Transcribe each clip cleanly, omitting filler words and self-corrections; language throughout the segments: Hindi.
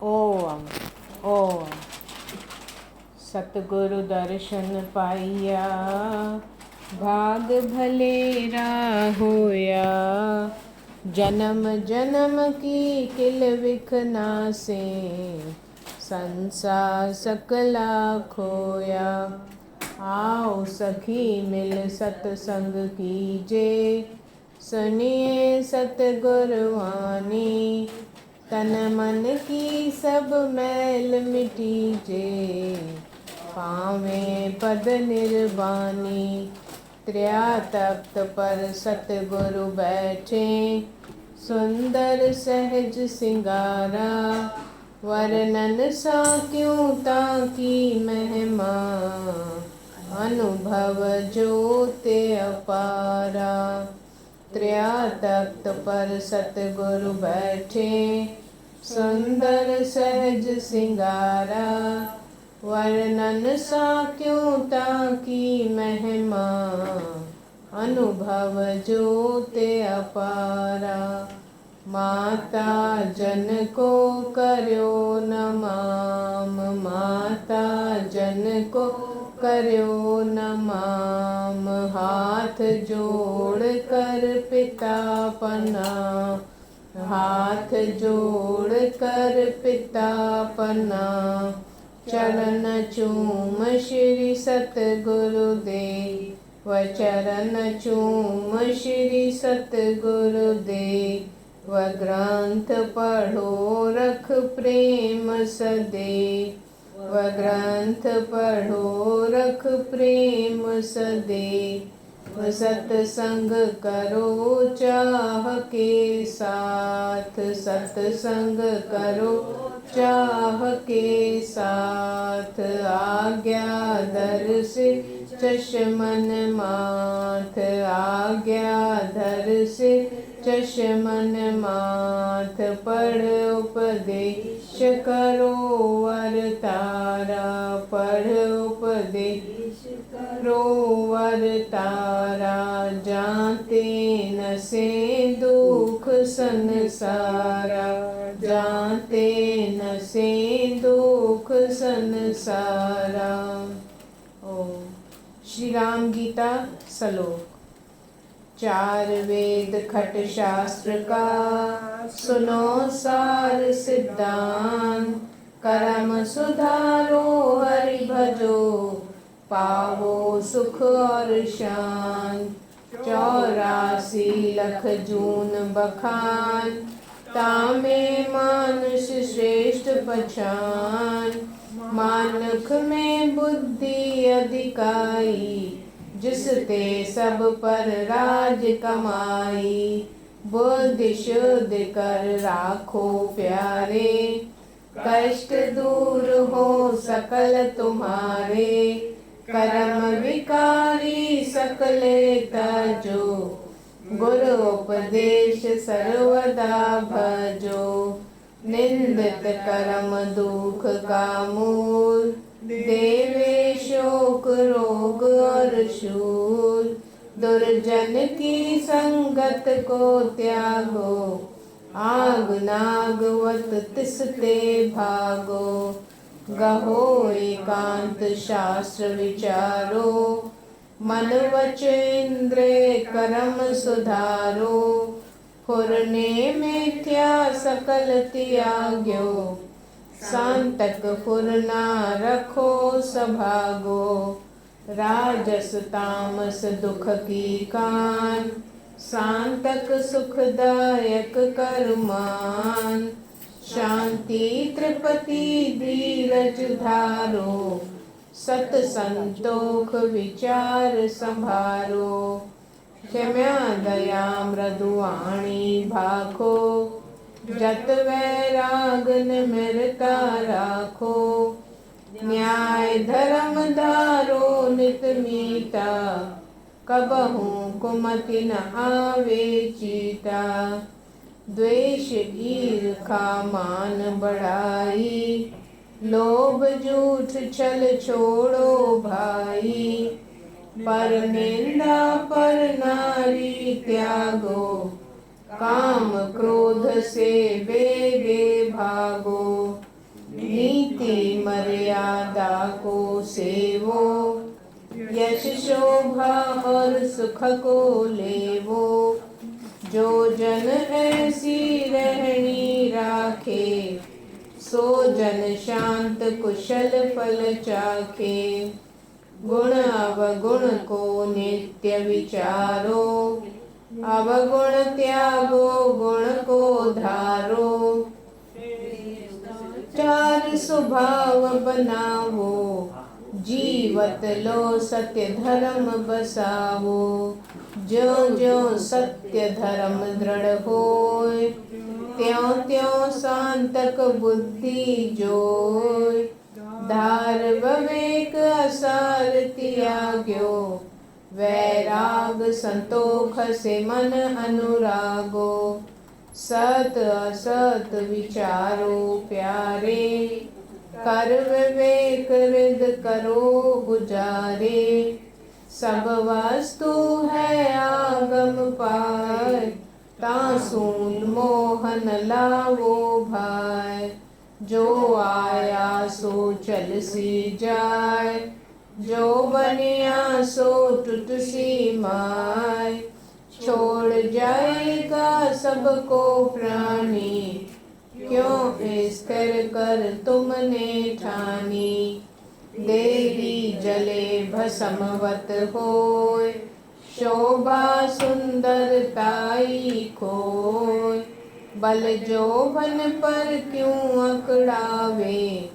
ओम ओम। सतगुरु दर्शन पाइया, भाग भलेरा होया। जन्म जन्म की किल विख नासे, संसार सकला खोया। आओ सखी मिल सतसंग कीजे, सुनिए सतगुरु वाणी। तन मन की सब मैल मिटीजे, पावे पद निर्वाणी। त्रिया तख्त पर सतगुरु बैठे, सुंदर सहज सिंगारा। वर्णन सा क्यों ताकी महिमा, अनुभव जोते अपारा। त्रिया तख्त पर सतगुरु बैठे, सुंदर सहज सिंगारा। वर्णन सा क्यों ताकी महिमा, अनुभव जोते अपारा। माता जन को कर्यो नमाम, माता जन को कर्यो नमाम। हाथ जोड़ कर पिता प्रणाम, हाथ जोड़ कर पिता प्रणाम। चरण चूम श्री सतगुरु देव, व चरण चूम श्री सतगुरु देव। व ग्रंथ पढ़ो रख प्रेम सदैव, व ग्रंथ पढ़ो रख प्रेम सदैव। व सत्संग करो चाह के साथ, सत्संग करो चाह के साथ। आज्ञा धर से चश्मन माथ, आज्ञा धर से चश्मन माथ। पढ़ उपदेश करो वरतारा, पढ़ उपदेश करो वरतारा। जाते न से दुख संसारा, जाते न से दुख संसारा। ओम। श्री राम गीता श्लोक। चार वेद खट शास्त्र का, सुनो सार सिद्धांत। कर्म सुधारो हरि भजो, पावो सुख और शांत। 84 लख जून बखान, तामे मानुष श्रेष्ठ पहचान। मानुख में बुद्धि अधिकाई, जिसते सब पर राज कमाई। बुद्धि शुद्ध कर राखो प्यारे, कष्ट दूर हो सकल तुम्हारे। कर्म विकारी सकले तजो, गुरु उपदेश सर्वदा भजो। निंदित कर्म दुख का मूल, देवे शोक रोग और शूल। दुर्जन की संगत को त्यागो, आग नागवत तिसते भागो। गहो एकांत शास्त्र विचारो, मन वच इंद्रिय कर्म सुधारो। फुरने मिथ्या सकल त्याग्यो, सांतक फुरना रखो सभागो। राजस तामस दुख की कान, सांतक सुखदायक कर्मान। शांति तृपति धीरज धारो, सत संतोख विचार संभारो। क्षमा दया मृदुवाणी भाखो, जत वैराग निमरता राखो। न्याय धर्म धारो नित मीता, कबहू कुमति न आवे चीता। द्वेष ईर्खा मान बढ़ाई, लोभ झूठ छल छोड़ो भाई। पर निंदा पर नारी त्यागो, काम क्रोध से वेगे भागो। और सुख को लेवो। जो जन ऐसी रहनी राखे, सो जन शांत कुशल फल चाखे। गुण अवगुण को नित्य विचारो, अवगुण त्यागो गुण को धारो। चार स्वभाव बनावो, जीवत लो सत्य धर्म बसावो। ज्यों ज्यों सत्य धर्म दृढ़ होय, त्यों त्यों सांतक बुद्धि जोय। धार विवेक असार त्याग्यो, वैराग संतोष से मन अनुरागो। सत असत विचारो प्यारे, कर विवेक हृद करो गुजारे। सब वस्तु है आगम पाय, तासून मोहन लावो भाई। जो आया सो चल सी जाय, जो बनिया सो टूट सी माय। छोड़ जाएगा सबको प्राणी, क्यों स्थिर कर तुमने ठानी। देही जले भस्मवत होय, शोभा सुंदरताई खोय। बल जोबन पर क्यों अकड़ावे,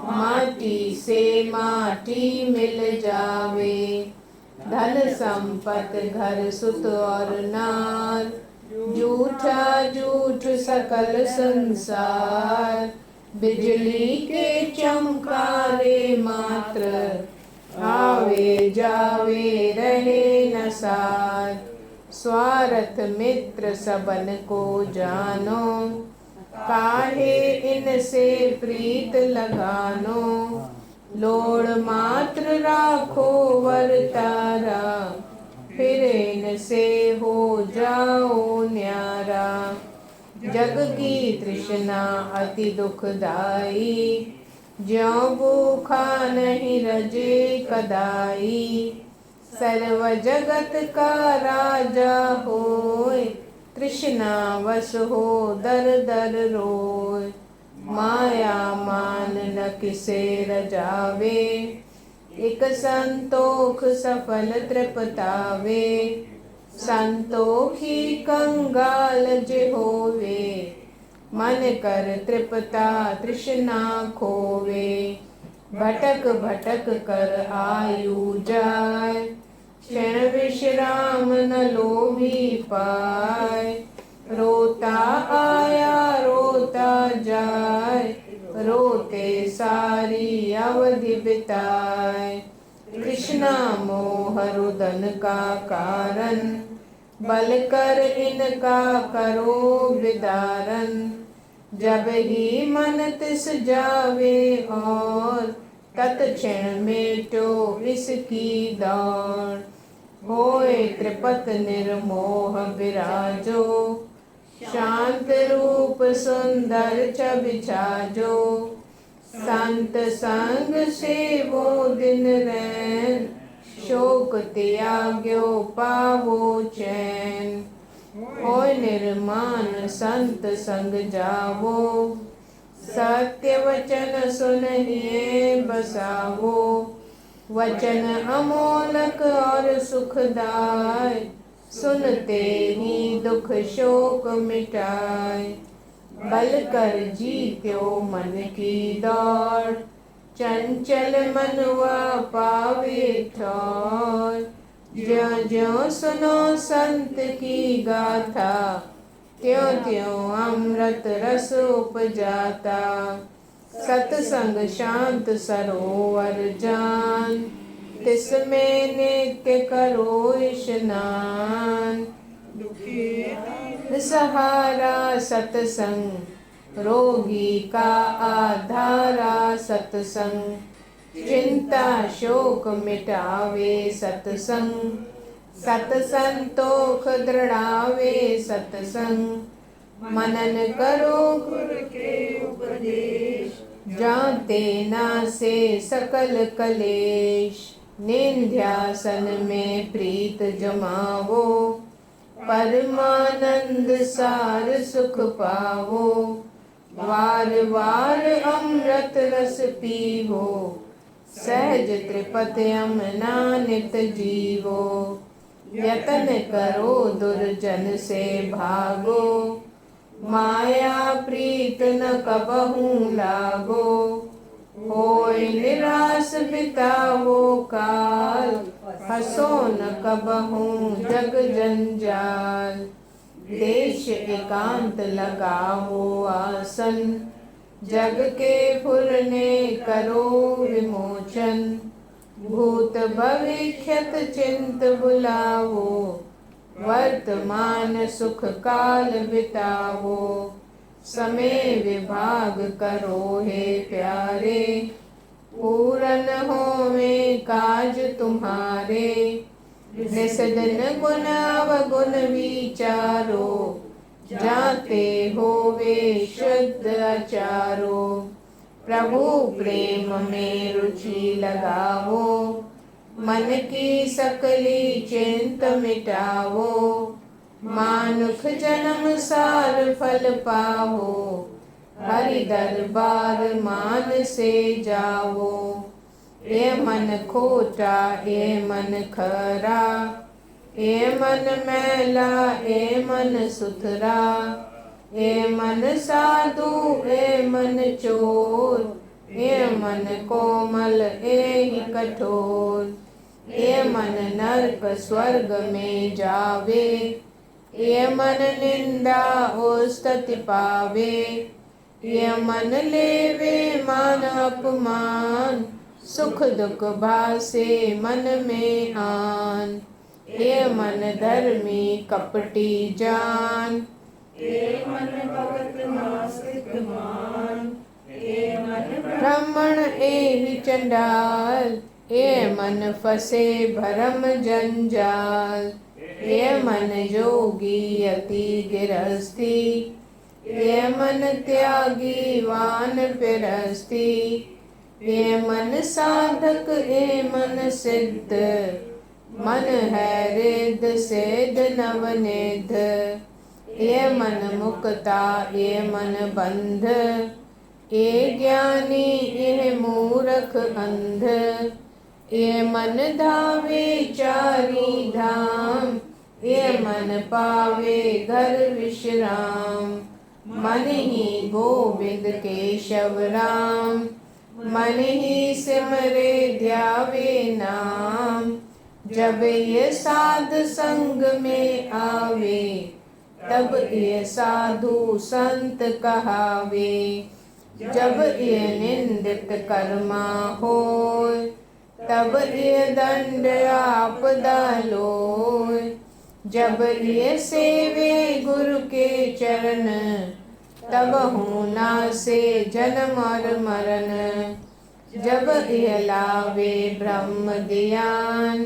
माटी से माटी मिल जावे। धन संपत घर सुत और नार, झूठा झूठ सकल संसार। बिजली के चमकारे मात्र, आवे जावे रहे न साथ। स्वार्थ मित्र सबन को जानो, काहे इनसे प्रीत लगानो। लोड़ मात्र राखो वरतारा, फिर इनसे हो जाओ न्यारा। जग की तृष्णा अति दुखदाई, ज्यों भूखा नहीं रजे कदाई। सर्व जगत का राजा होय, तृष्णा वश हो दर दर रोय। माया मान न किसे रजावे, एक संतोख सफल तृप्तावे। संतोखी कंगाल जे होवे, मन कर तृप्ता तृष्णा खोवे। भटक भटक कर आयु जाय, क्षण विश्राम न लोभी पाय। रोता आया रोता जाय, रोते सारी अवधि बिताए। कृष्णा मोह रुदन का कारण, बल कर इनका करो विदारन। जब ही मन तिस जावे और, तत्क्षण मेटो इसकी दौड़। होए त्रिपत निर्मोह विराजो, शांत रूप सुंदर छवि छाजो। संत संग से वो दिन रैन, शोक त्याग्यो पावो चैन। होय निर्माण संत संग जावो, सत्य वचन सुनिए बसावो। वचन अमोलक और सुखदाय, सुनते ही दुख शोक मिटाए। बल कर जीत्यो मन की दौड़, चंचल मनवा पावे ठौर। ज्यों ज्यों सुनो संत की गाथा, त्यों त्यों अमृत रस उपजाता। सत्संग शांत सरोवर जान, तिसमें नित्य करो स्नान। सहारा सत्संग, रोगी का आधारा सत्संग। चिंता शोक मिटावे सत्संग, सत्संतोख दृढ़ावे सत्संग। मनन करो गुरु के उपदेश, जाते नासे सकल कलेश। निंध्यासन में प्रीत जमावो, परमानंद सार सुख पावो। वार वार अमृत रस पीवो, सहज त्रिपति अमना नित जीवो। यतन करो दुर्जन से भागो, माया प्रीत न कबहू लागो। होय निराश बितावो काल, हंसो न कबहू जग जंजाल। देश एकांत लगावो आसन, जग के फुरने करो विमोचन। भूत भविष्यत चिंत बुलावो, वर्तमान सुख काल बितावो। समय विभाग करो हे प्यारे, पूरन होवे काज तुम्हारे। निस दिन गुण अवगुण विचारो, जाते होवे शुद्ध आचारो। प्रभु प्रेम में रुचि लगावो, मन की सकली चिंत मिटावो। मानुख जन्म सार फल पावो, हरि दरबार मान से जावो। ये मन खोटा ये मन खरा, ये मन मैला ये मन सुथरा। ये मन साधु ये मन चोर, ये मन कोमल ये ही कठोर। ये मन नरक स्वर्ग में जावे, ये मन निंदा स्तुति पावे। ये मन लेवे मान अपमान, सुख दुख भासे मन में आन। ये मन धर्मी कपटी जान, ये मन भगत नास्तिक मान। ये मन ब्राह्मण एहि चंडाल, ये मन फसे भरम जंजाल। ये मन जोगी अति गिरस्ती, ये मन त्यागी वान पिरस्ती। ये मन साधक ये मन सिद्ध, मन है रिद्ध सिद्ध नवनिध। ये मन मुक्ता ये मन बंध, ये ज्ञानी ये मूर्ख अंध। ये मन धावे चारी धाम, ये मन पावे घर विश्राम। मन ही गोविंद केशव राम, मन ही सिमरे ध्यावे नाम। जब ये साध संग में आवे, तब ये साधु संत कहावे। जब ये निंदित कर्मा होय, तब ये दंड आपदा लोय। जब ये सेवे गुरु के चरण, तब होना से जन्म और मरण। जब ये लावे ब्रह्म ध्यान,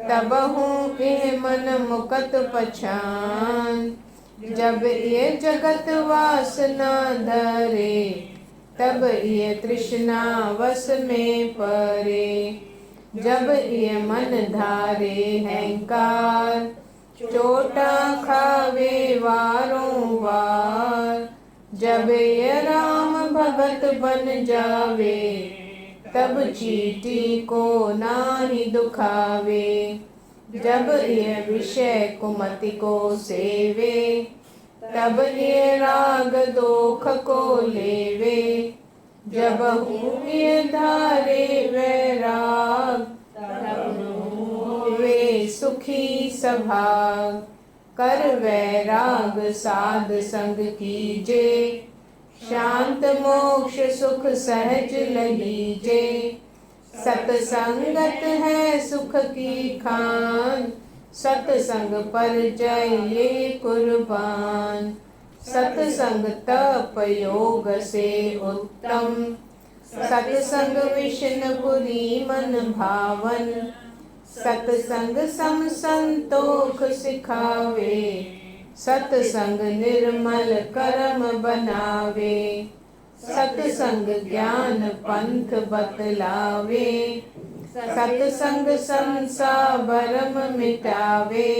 तब हूँ ये मन मुकत पछान। जब ये जगत वासना धरे, तब ये तृष्णा वश में परे। जब ये मन धारे अहंकार, चोटा खावे वारों वार। जब ये राम भगत बन जावे, तब चींटी को नाही दुखावे। जब ये विषय कुमति को सेवे, तब ये राग दोख को लेवे। जब ये धारे वैराग, तब वे सुखी सभाग। कर वैराग साध संग कीजे, शांत मोक्ष सुख सहज लहीजे। सतसंगत है सुख की खान, सतसंग पर जाइए कुर्बान। सतसंग तप योग से उत्तम, सतसंग विष्णुपुरी मन भावन। सतसंग सम संतोख सिखावे, सतसंग निर्मल कर्म बनावे। सतसंग ज्ञान पंथ बतलावे, सत्संग संसार भरम मिटावे।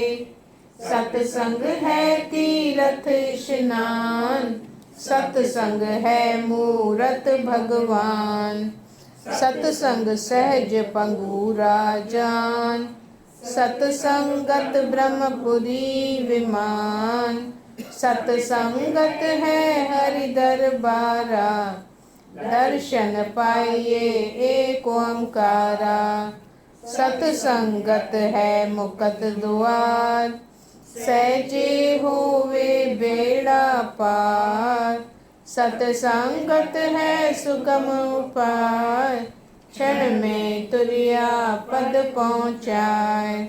सत्संग है तीरथ स्नान, सत्संग है मूरत भगवान। सत्संग सहज पंगूरा जान, सत्संगत ब्रह्मपुरी विमान। सत्संगत है हरि दरबारा, दर्शन पाइए एक ओंकारा। सत्संगत है मुकत द्वार, सहजे होवे बेड़ा पार। सत्संगत है सुगम उपाय, क्षण में तुरिया पद पहुँचाए।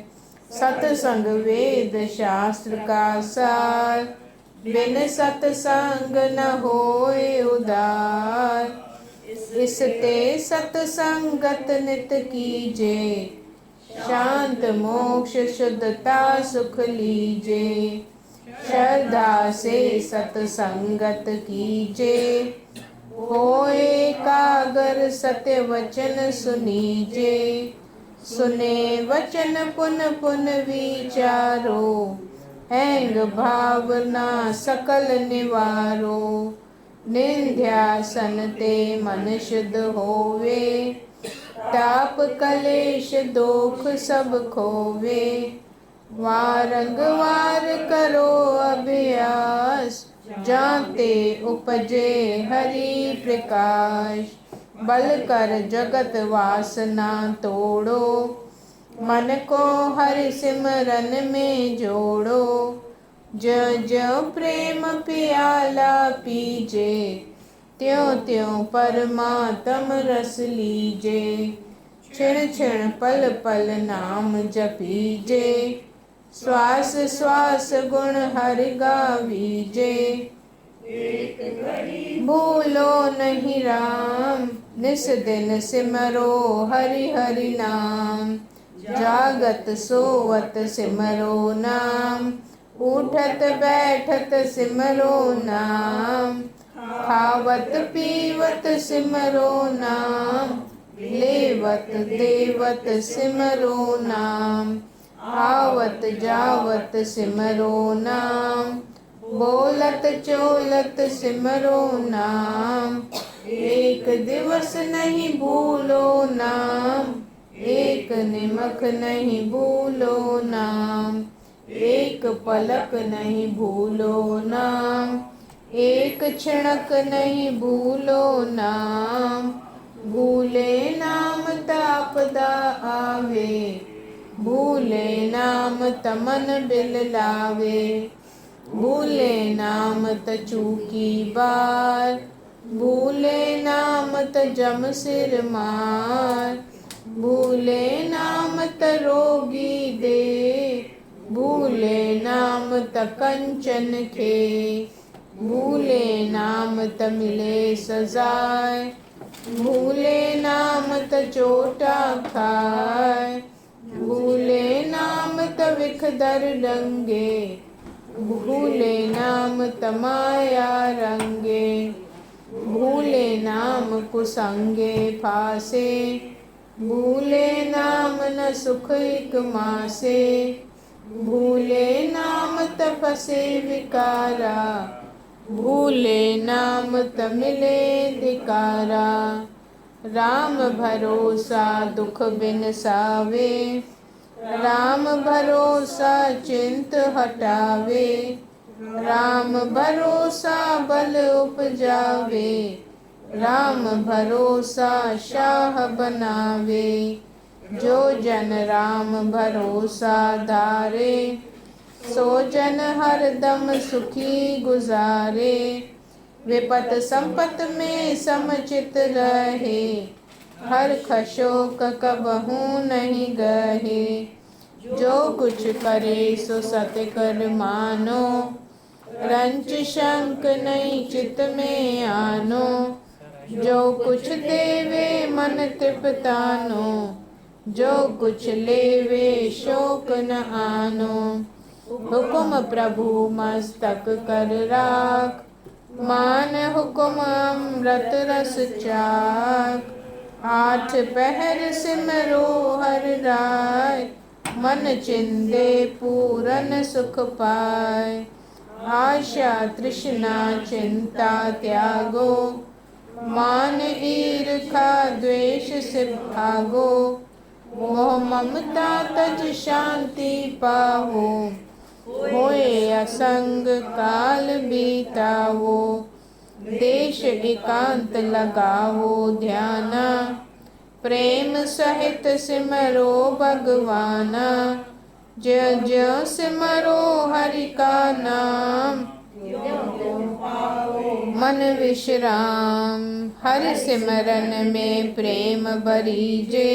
सत्संग वेद शास्त्र का सार, बिन सत्संग न होए उदार। इसते सत्संगत नित कीजे, शांत मोक्ष शुद्धता सुख लीजे। श्रद्धा से सत्संगत कीजे, होए एकाग्र सत्य वचन सुनीजे। सुने वचन पुन पुन विचारो, ऐंग भावना सकल निवारो। निंध्यासन ते मन शुद्ध होवे, ताप कलेश दोख सब खोवे। वारंगवार करो अभ्यास, जाते उपजे हरि प्रकाश। बल कर जगत वासना तोड़ो, मन को हरि सिमरन में जोड़ो। ज्यों ज्यों प्रेम पियाला पीजे, त्यों त्यों परमात्म रस लीजे। क्षण क्षण पल पल नाम जपीजे, श्वास श्वास गुण हरि गावीजे। भूलो नहीं राम, निस दिन सिमरो हरि हरि नाम। जागत सोवत सिमरो नाम, उठत बैठत सिमरो नाम। खावत पीवत सिमरो नाम, लेवत देवत सिमरो नाम। आवत जावत सिमरो नाम, बोलत चोलत सिमरो नाम। एक दिवस नहीं भूलो नाम, एक निमक नहीं भूलो नाम। एक पलक नहीं भूलो नाम, एक क्षणक नहीं भूलो नाम। भूले नाम तापदा आवे, भूले नाम तमन बिल लावे। भूले नाम त चूकी बार, भूले नाम त जम सिर मार। भूले नाम त रोगी दे, भूले नाम त कंचन खे। भूले नाम त मिले सजाए, भूले नाम त चोटा खाए। भूले नाम त विख दर डंगे, भूले नाम त माया रंगे। भूले नाम कुसंगे फासे, भूले नाम न सुख इक मासे। भूले नाम त फसे विकारा, भूले नाम त मिले धिकारा। राम भरोसा दुख बिन सावे, राम भरोसा चिंत हटावे। राम भरोसा बल उपजावे, राम भरोसा शाह बनावे। जो जन राम भरोसा धारे, सो जन हरदम सुखी गुजारे। विपत संपत में समचित रहे, हर खशोक कबहू नहीं गहे। जो कुछ करे सो सत्य कर मानो, रंच शंक नहीं चित में आनो। जो कुछ देवे मन तृप्तानो, जो कुछ लेवे शोक न आनो। हुकुम प्रभु मस्तक कर राख, मान हुकुम अमृत रस चाख। आठ पहर सिमरो हर राय, मन चिंदे पूरन सुख पाए। आशा तृष्णा चिंता त्यागो, मान ईर्खा द्वेष से भागो। मोह ममता तज शांति पावो, होए असंग काल बीतावो। देश एकांत लगावो ध्याना, प्रेम सहित सिमरो भगवाना। ज्यों ज्यों सिमरो हरि का नाम, मन विश्राम। हरि सिमरन में प्रेम बरीजे,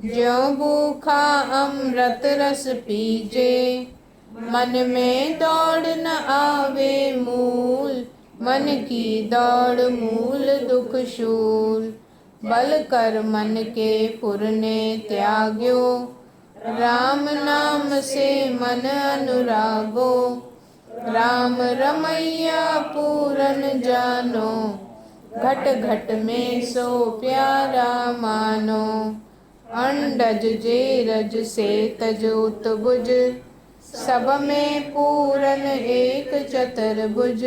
ज्यों भूखा अमृत रस पीजे। मन में दौड़ न आवे मूल, मन की दौड़ मूल दुख शूल। बल कर मन के पुरने त्याग्यो, राम नाम से मन अनुरागो। राम रमैया पूरन जानो, घट घट में सो प्यारा मानो। अंडज जेरज से तज उत्भुज, सब में पूरन एक चतुर्भुज।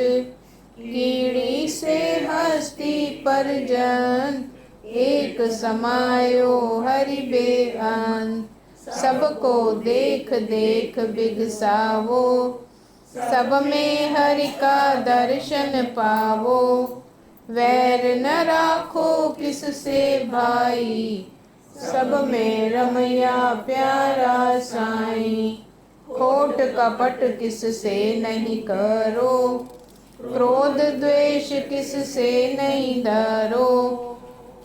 कीड़ी से हस्ती पर जन, एक समायो हरि बेअंत। सबको देख देख बिगसावो, सब में हरि का दर्शन पावो। वैर न राखो किस से भाई, सब में रमैया प्यारा साईं। खोट कपट किस से नहीं करो, क्रोध द्वेष किस से नहीं डरो।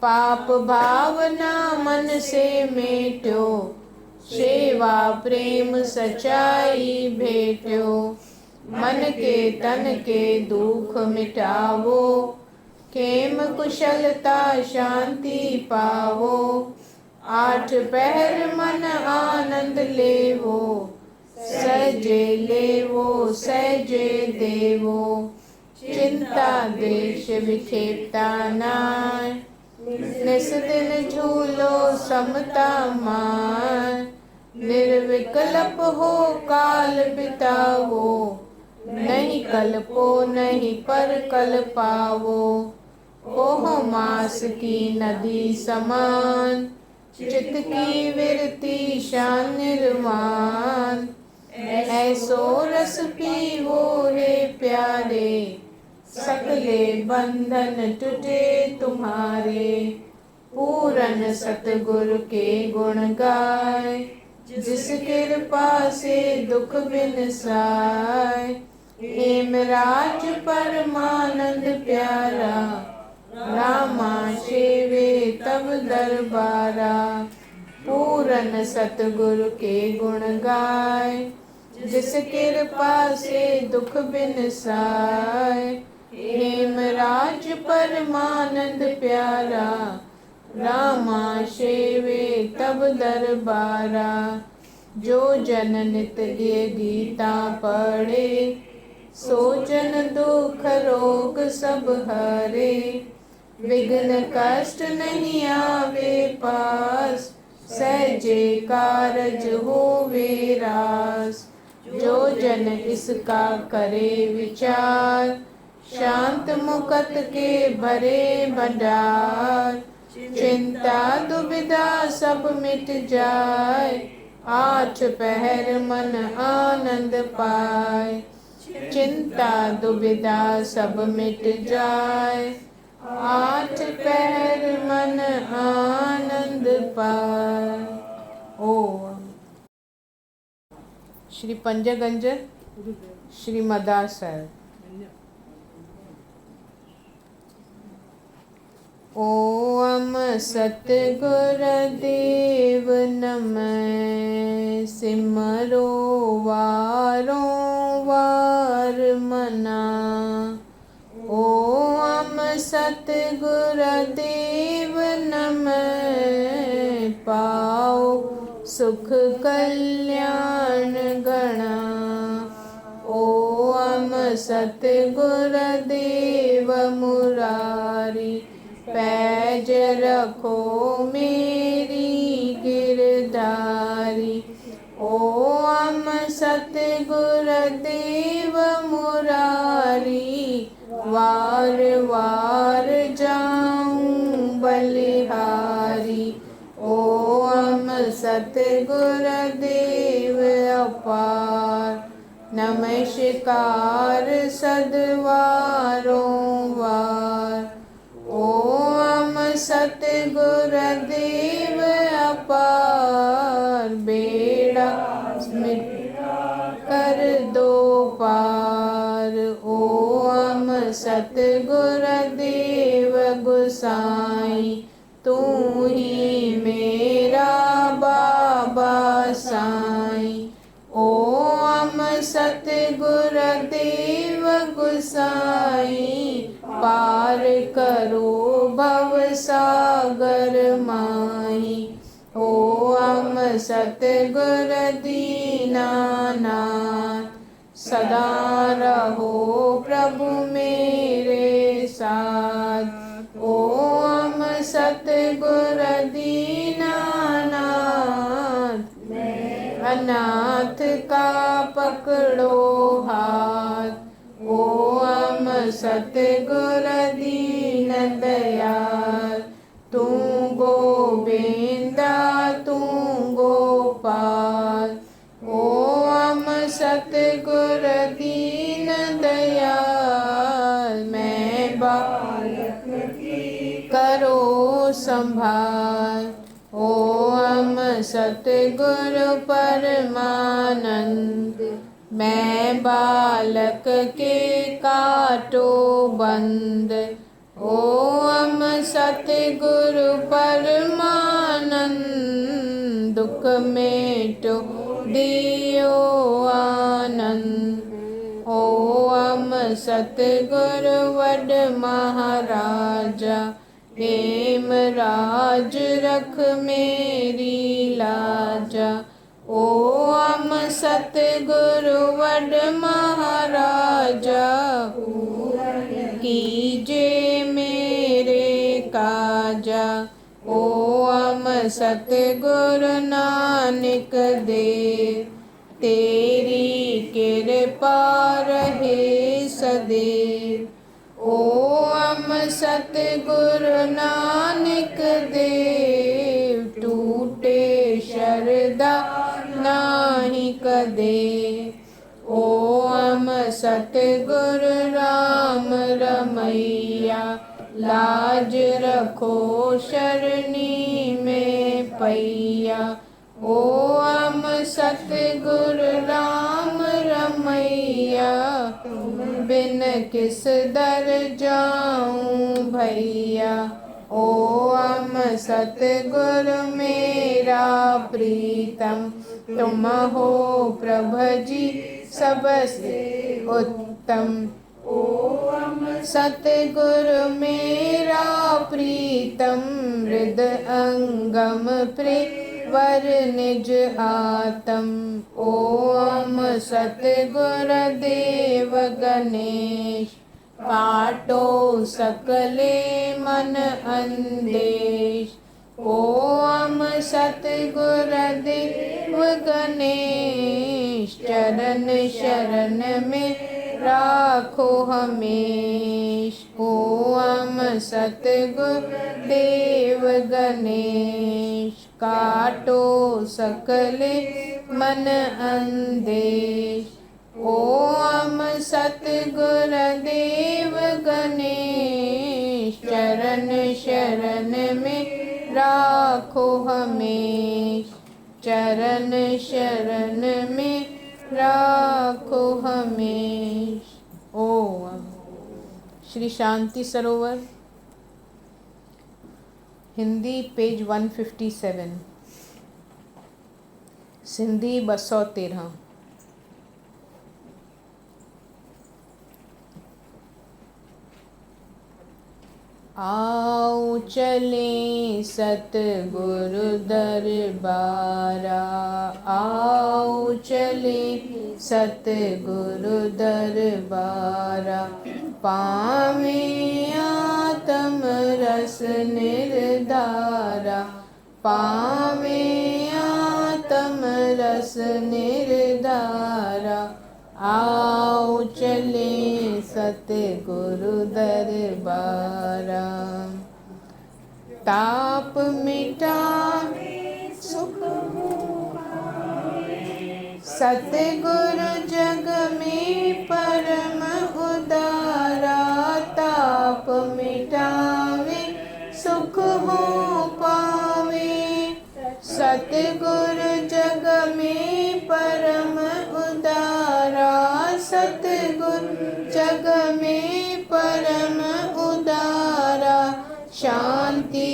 पाप भावना मन से मेट्यो, सेवा प्रेम सच्चाई भेट्यो। मन के तन के दुख मिटावो, खेम कुशलता शांति पावो। आठ पहर मन आनंद लेवो, सहजे लेवो सहजे देवो। चिंता द्वेष विक्षेपता नाय, निस दिन झूलो समता मान। निर्विकल्प हो काल बितावो, नहीं कल्पो नहीं पर कल पावो। ओह मास की नदी समान, चित्त की विरति शान निर्वाण। ऐसो रस पीवो हे प्यारे, सकले बंधन टूटे तुम्हारे। पूरन सतगुरु के गुण गाय, जिस कृपा से दुख बिनसाय। हेमराज परमानंद प्यारा, रामा सेवे तब दरबारा। पूरन सतगुरु के गुण गाय, जिस कृपा से दुख बिनसाय। हेमराज परमानंद प्यारा, रामा सेवे तब दरबारा। जो जन नित ये गीता पढ़े, सो जन दुख रोग सब हरे। विघ्न कष्ट नहीं आवे पास, सहजे कारज होवे रास। जो जन इसका करे विचार, शांत मुकत के भरे भंडार। चिंता दुविधा सब मिट जाए, आठ पहर मन आनंद पाए। चिंता दुविधा सब मिट जाए, आठ पहर मन आनंद पाए। ओम श्री पंजगंजर श्री मदासर। ओम सतगुर देव नमः, सिमरो वारों वार मना। ओम सतगुर देव नमः, पाओ सुख कल्याण गणा। ओम सतगुर देव मुरारी, पैज रखो मेरी गिरधारी। ओम सतगुरुदेव मुरारी, वार वार जाऊं बलिहारी। ओम सतगुरुदेव अपार, नमस्कार सद्वारों वार। ओम सतगुरुदेव अपार, बेड़ा मिट कर दो पार। ओम सतगुरुदेव गुसाई, तू ही मेरा बाबा साईं। ओम सतगुरुदेव गुसाई, पार करो भव सागर माही। ओम सतगुरु दीनानाथ, सदा रहो प्रभु मेरे साथ। ओम सतगुरु दीनानाथ, अनाथ का पकड़ो हाथ। ओम सतगुरु दीन दयाल, तू गोविंदा तू गोपाल। ओम सतगुरु दीन दयाल, मैं बालक की करो संभाल। ओम सतगुरु परमानंद, मैं बालक के काटो बंद। ओम सतगुरु परमानंद, दुख मेटो दियो आनंद। ओम सतगुरु वड महाराजा, हेम राज रख मेरी लाजा। ओम सतगुरु वड महाराजा, कीजे मेरे काजा। ओम सतगुरु नानक देव, तेरी कृपा रहे सदैव। ओम सतगुरु नानक देव, टूटे शरदा नाही कदे। ओम सतगुरु राम रमैया, लाज रखो शरणी में पैया। ओम सतगुरु राम रमैया, बिन किस दर जाऊं भैया। ओम सतगुरु मेरा प्रीतम, तुम हो प्रभु जी सबसे उत्तम। ओम सतगुरु मेरा प्रीतम, हृद अंगम प्रिवर निज आतम। ओम सतगुरु देव गणेश, काटो सकले मन अंदेश। ओम सतगुरु देव गणेश, चरण शरण में राखो हमेश। ओम सतगुरु देव गणेश, काटो सकले मन अंदेश। ओम सतगुरु देव गणेश, चरण शरण में राखो हमेश। चरण शरण में राखो हमेश। ओम। श्री शांति सरोवर, हिंदी पेज 157, सिंधी 213। आओ चलें सतगुरु दरबारा, आओ चलें सतगुरु दरबारा। पावें आत्म रस रस निर्धारा, पावे आत्म रस निर्धारा। आओ चले सतगुरु दरबारा, ताप मिटावे सुख सतगुरु जग में परम उदारा। ताप मिटावे सुख हो पावे, सतगुरु जग में परम उदारा। सतगुरु जग में परम उदारा, शांति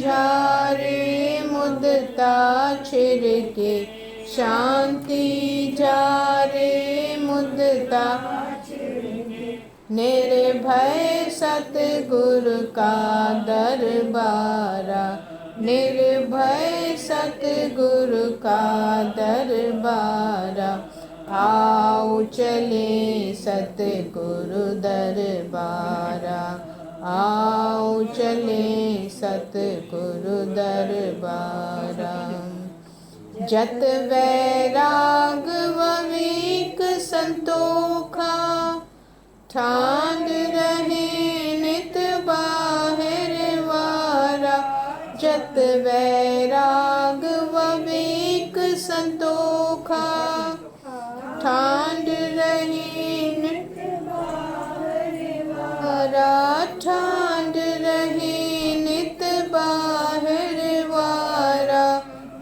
झारे मुदता छिड़के, शांति झारे मुदता निर्भय सतगुरु का दरबारा, निर्भय सतगुरु का दरबारा। आओ चले सतगुरु दरबारा, आओ चले सतगुरु दरबारा। जत वैराग विवेक संतोखा, ठान रहे नित बाहिर वारा। जत वैराग विवेक संतोखा, ठान रहे नित बाहिर वारा। ठान रहे नित बाहिर वारा,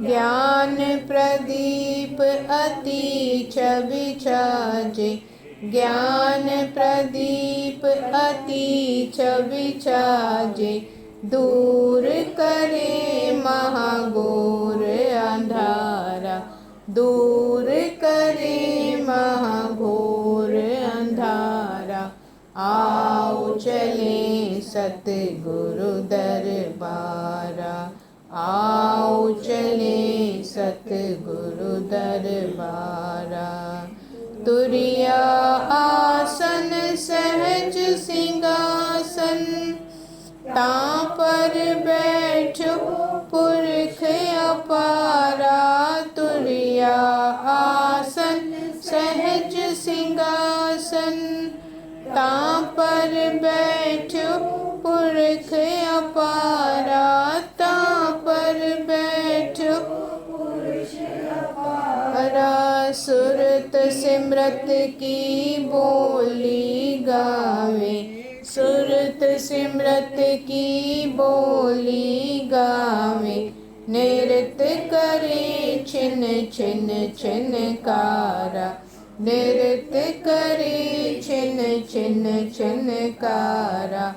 ज्ञान प्रदीप अति छवि छाजे, ज्ञान प्रदीप अति छवि छाजे। दूर करे महाघोर अंधारा, दूर करे महाघोर अंधारा। आओ चले सतगुरु दरबारा, आओ चले सतगुरु दरबारा। तुरिया आसन सहज सिंहासन, तां पर बैठो पुरख अपारा। तुरिया आसन सहज सिंहासन, तां पर बैठो पुरख अपारा। तां पर बैठो अपारा। सुरत सिमरत की बोली गावे, सुरत सिमरत की बोली गावे। नृत्य करे छिन छिन छिनकारा, नृत्य करे छिन छिन छिनकारा।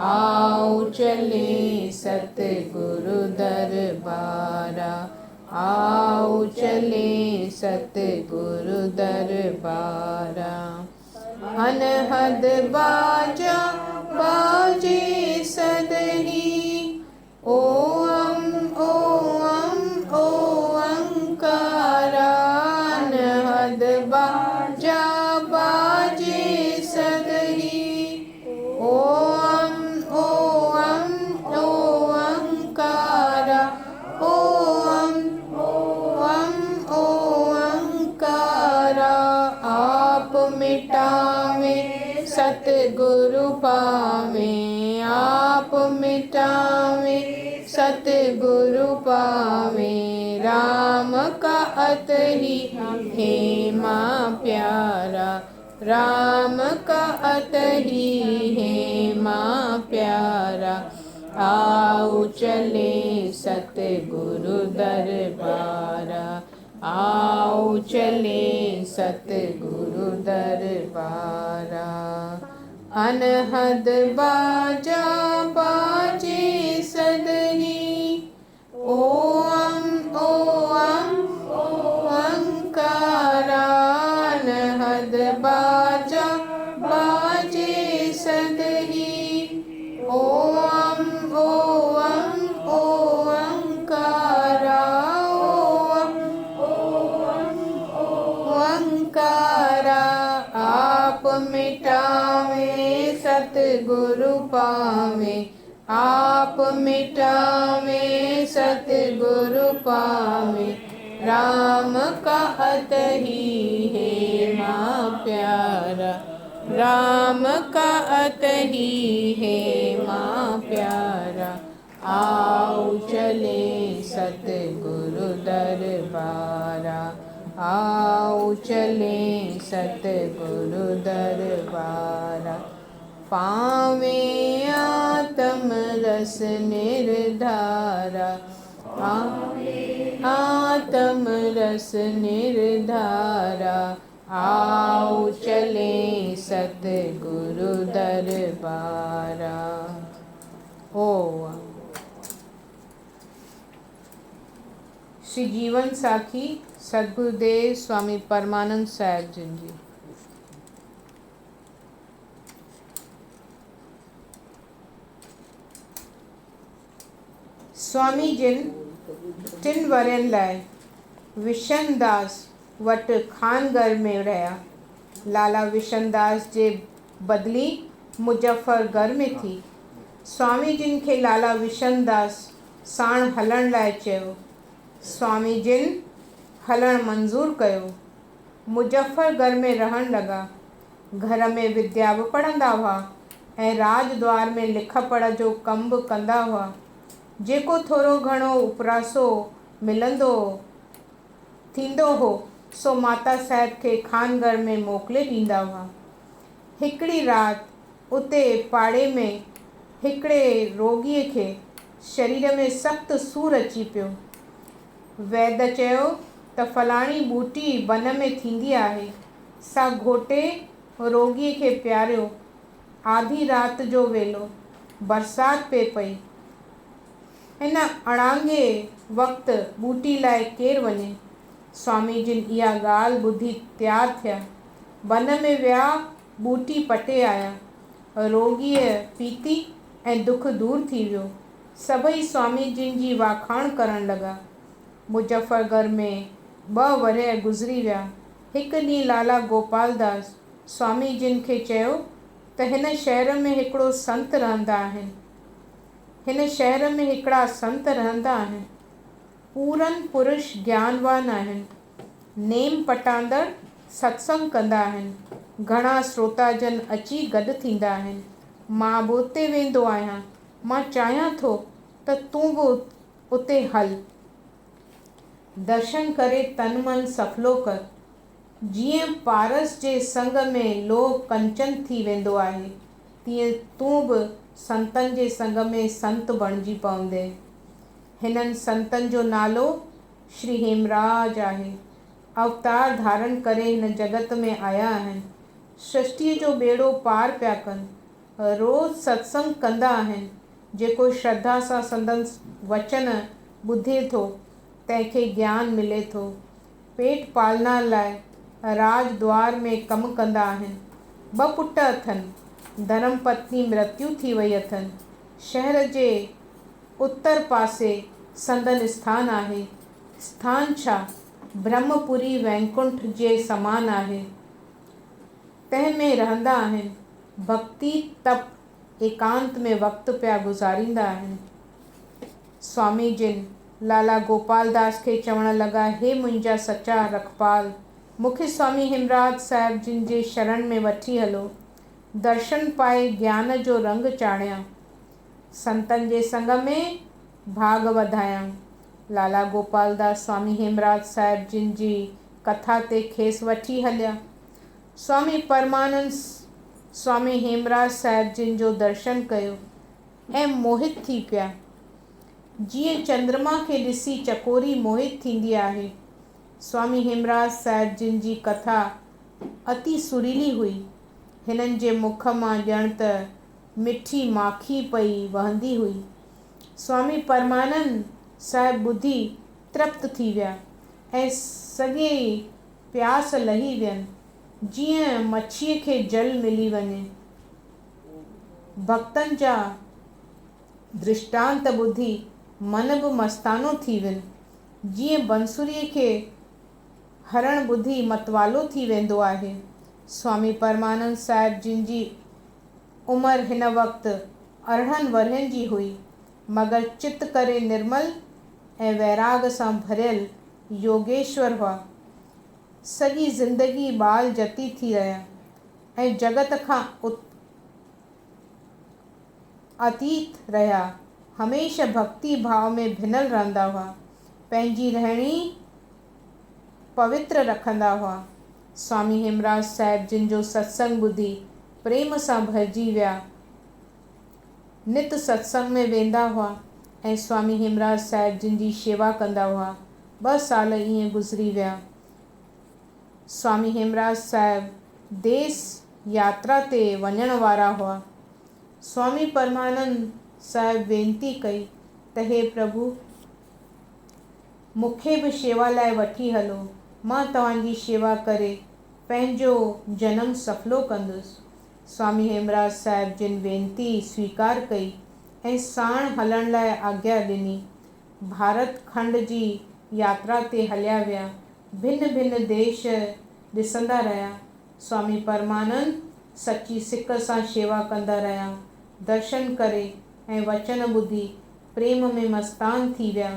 आओ चले सतगुरु दरबारा, आओ चले सतगुरु दरबारा। अनहद बाजा बाजे सदही, ओम ओम ओंकारा। अनहद बाजा बाजे सदही, ओम ओम ओंकारा। ओम ओम ओंकारा। आप मिटावे सतगुरु पावे, आप मिटावे सतगुरु पावे। राम का अतहि हे माँ प्यारा, राम का अतहि हे माँ प्यारा। आओ चले सतगुरु दरबारा, आओ चले सतगुरु दरबारा। अनहद बाजा बाजे सदही, ओम ओम ओंकारा। अनहद बाजा बाजे सदही, ओम ओम ओंकारा। ओम ओंकारा। आप मिटावे सतगुरु पावे, आप मिटावे सतगुरु पावे, राम कहत ही है माँ प्यारा, राम कहत ही है माँ प्यारा। आओ चले सतगुरु दरबारा, आओ चले सतगुरु दरबारा। पावे आत्म रस निर्धारा, आत्म रस निर्धारा। आओ चले सतगुरु दरबारा। ओम। श्री जीवन साखी सद्गुरुदेव स्वामी परमानंद साहिब जी। स्वामी जिन 3 वरनि लाइ विशनदास वटि खानगर में रहिया। लाला विशनदास जे बदली मुजफ्फरगढ़ में थी। स्वामी जिन खे लाला विशनदास साण हलण लाइ चयो। स्वामी जिन हलण मंज़ूर कयो। मुजफ्फरगढ़ में रहण लॻा। घर में विद्या बि पढ़ंदा हुआ ऐं राजद्वार में लिख पढ़ जो कम बि कंदा हुआ। जेको थोरो घणो उपरासो मिलंदो थींदो हो सो माता साहिब खे खानगर में मोकिले ॾींदा हुआ। हिकिड़ी राति उते पाड़े में हिकिड़े रोगीअ खे शरीर में सख़्तु सूरु अची पियो। वैद्य चयो त फलाणी ॿूटी वन में थींदी आहे, सा घोटे रोगीअ खे पियारियो। आधी राति जो वेलो बरसाति पिए पई। हिन अणांगे वक़्तु ॿूटी लाइ केरु वञे। स्वामी जिन इहा ॻाल्हि ॿुधी तयारु थिया। वन में विया, ॿूटी पटे आया। रोगीअ पीती ऐं दुख दूर थी वियो। सभई स्वामी जिन जी वाखाण करण लॻा। मुजफ्फरगढ़ में 2 वरह गुज़री विया। हिकु ॾींहुं लाला गोपालदास स्वामी जिन खे चयो त हिन शहर में हिकिड़ो संत रहंदा आहिनि। हिन शहर में हिकिड़ा संत रहंदा आहिनि। पूरन पुरुष ज्ञानवान आहिनि। नेम पटांदड़ सत्संग कंदा आहिनि। घणा श्रोताजन अची गॾु थींदा आहिनि। मां बि उते वेंदो आहियां। मां चाहियां थो त तूं बि उते हल। दर्शन करे तन मन सफलो कर। जीअं पारस जे संग में लोह कंचन थी वेंदो आहे, तीअं तूं बि संतनि जे संग में संत बणिजी पवंदे। हिननि संतनि जो नालो श्री हेमराज आहे। अवतार धारण करे हिन जगत में आया आहिनि। सृष्टिअ जो बेड़ो पार पिया कनि। रोज़ सत्संग कंदा आहिनि। जेको श्रद्धा सां संदनि वचन ॿुधे थो तंहिंखे ज्ञान मिले थो। पेट पालना लाइ राजद्वार में कमु कंदा आहिनि। 2 पुट अथनि। धर्म पत्नी मृत्यु थी वई अथनि। शहर जे उत्तर पासे संदन स्थान आहे। स्थान छा ब्रह्मपुरी वैकुंठ जे समान आहे। तंहिं में रहंदा आहिनि। भक्ति तप एकांत में वक़्तु पिया गुज़ारींदा आहिनि। स्वामी जिन लाला गोपालदास खे चवण लॻा, हे मुंहिंजा सचा रखपाल, मूंखे स्वामी हेमराज साहिब जिन जे शरण में वठी हलो। दर्शन पाए ज्ञान जो रंग चाढ़ियां। संतनि जे संग में भाग वधायां। लाला गोपालदास स्वामी हेमराज साहिब जिन जी कथा ते खेसि वठी हलिया। स्वामी परमानंद स्वामी हेमराज साहिब जिन जो दर्शन कयो ऐं मोहित थी पिया। जीअं चंद्रमा खे ॾिसी चकोरी मोहित थींदी आहे। स्वामी हेमराज साहिब जिन जी कथा अति सुरीली हुई। हिननि जे मुख मां ॼण त मिठी माखी पई वहंदी हुई। स्वामी परमानंद साहिब ॿुधी तृप्त थी विया ऐं सॼे प्यास लही वियनि। जीअं मच्छीअ खे जल मिली वञे। भक्तनि जा दृष्टांत ॿुधी मन बि मस्तानो थी वियुनि। जीअं बंसुरीअ खे हरण ॿुधी मतवालो थी वेंदो आहे। स्वामी परमानंद साहिब जिन जी उमिरि हिन वक़्तु अरिड़हनि वरहनि जी हुई, मगर चित करे निर्मल ऐं वैराग सां भरियल योगेश्वर हुआ। सॼी ज़िंदगी ॿाल जती थी रहिया ऐं जगत खां अतीत रहिया। हमेशह भक्ति भाव में भिनल रहंदा हुआ। पंहिंजी रहणी पवित्र रखंदा हुआ। स्वामी हेमराज साहिब जिन जो सत्संग ॿुधी प्रेम सां भरिजी विया। नित सत्संग में वेंदा हुआ ऐं स्वामी हेमराज साहिब जिन जी शेवा कंदा हुआ। 2 साल ईअं गुज़री विया। स्वामी हेमराज साहिब देश यात्रा ते वञण वारा हुआ। स्वामी परमानंद साहिब वेनती कई त हे प्रभु, मूंखे बि शेवा लाइ वठी हलो। मां तव्हांजी शेवा करे पंहिंजो जनम सफलो कंदुसि। स्वामी हेमराज साहिब जिन वेनती स्वीकार कई ऐं साण हलण लाइ आज्ञा ॾिनी। भारत खंड जी यात्रा ते हलिया विया। भिन्न भिन्न देश ॾिसंदा रहिया। स्वामी परमानंद सची सिक सां शेवा कंदा रहिया। दर्शन करे ऐं वचन ॿुधी प्रेम में मस्तान थी विया।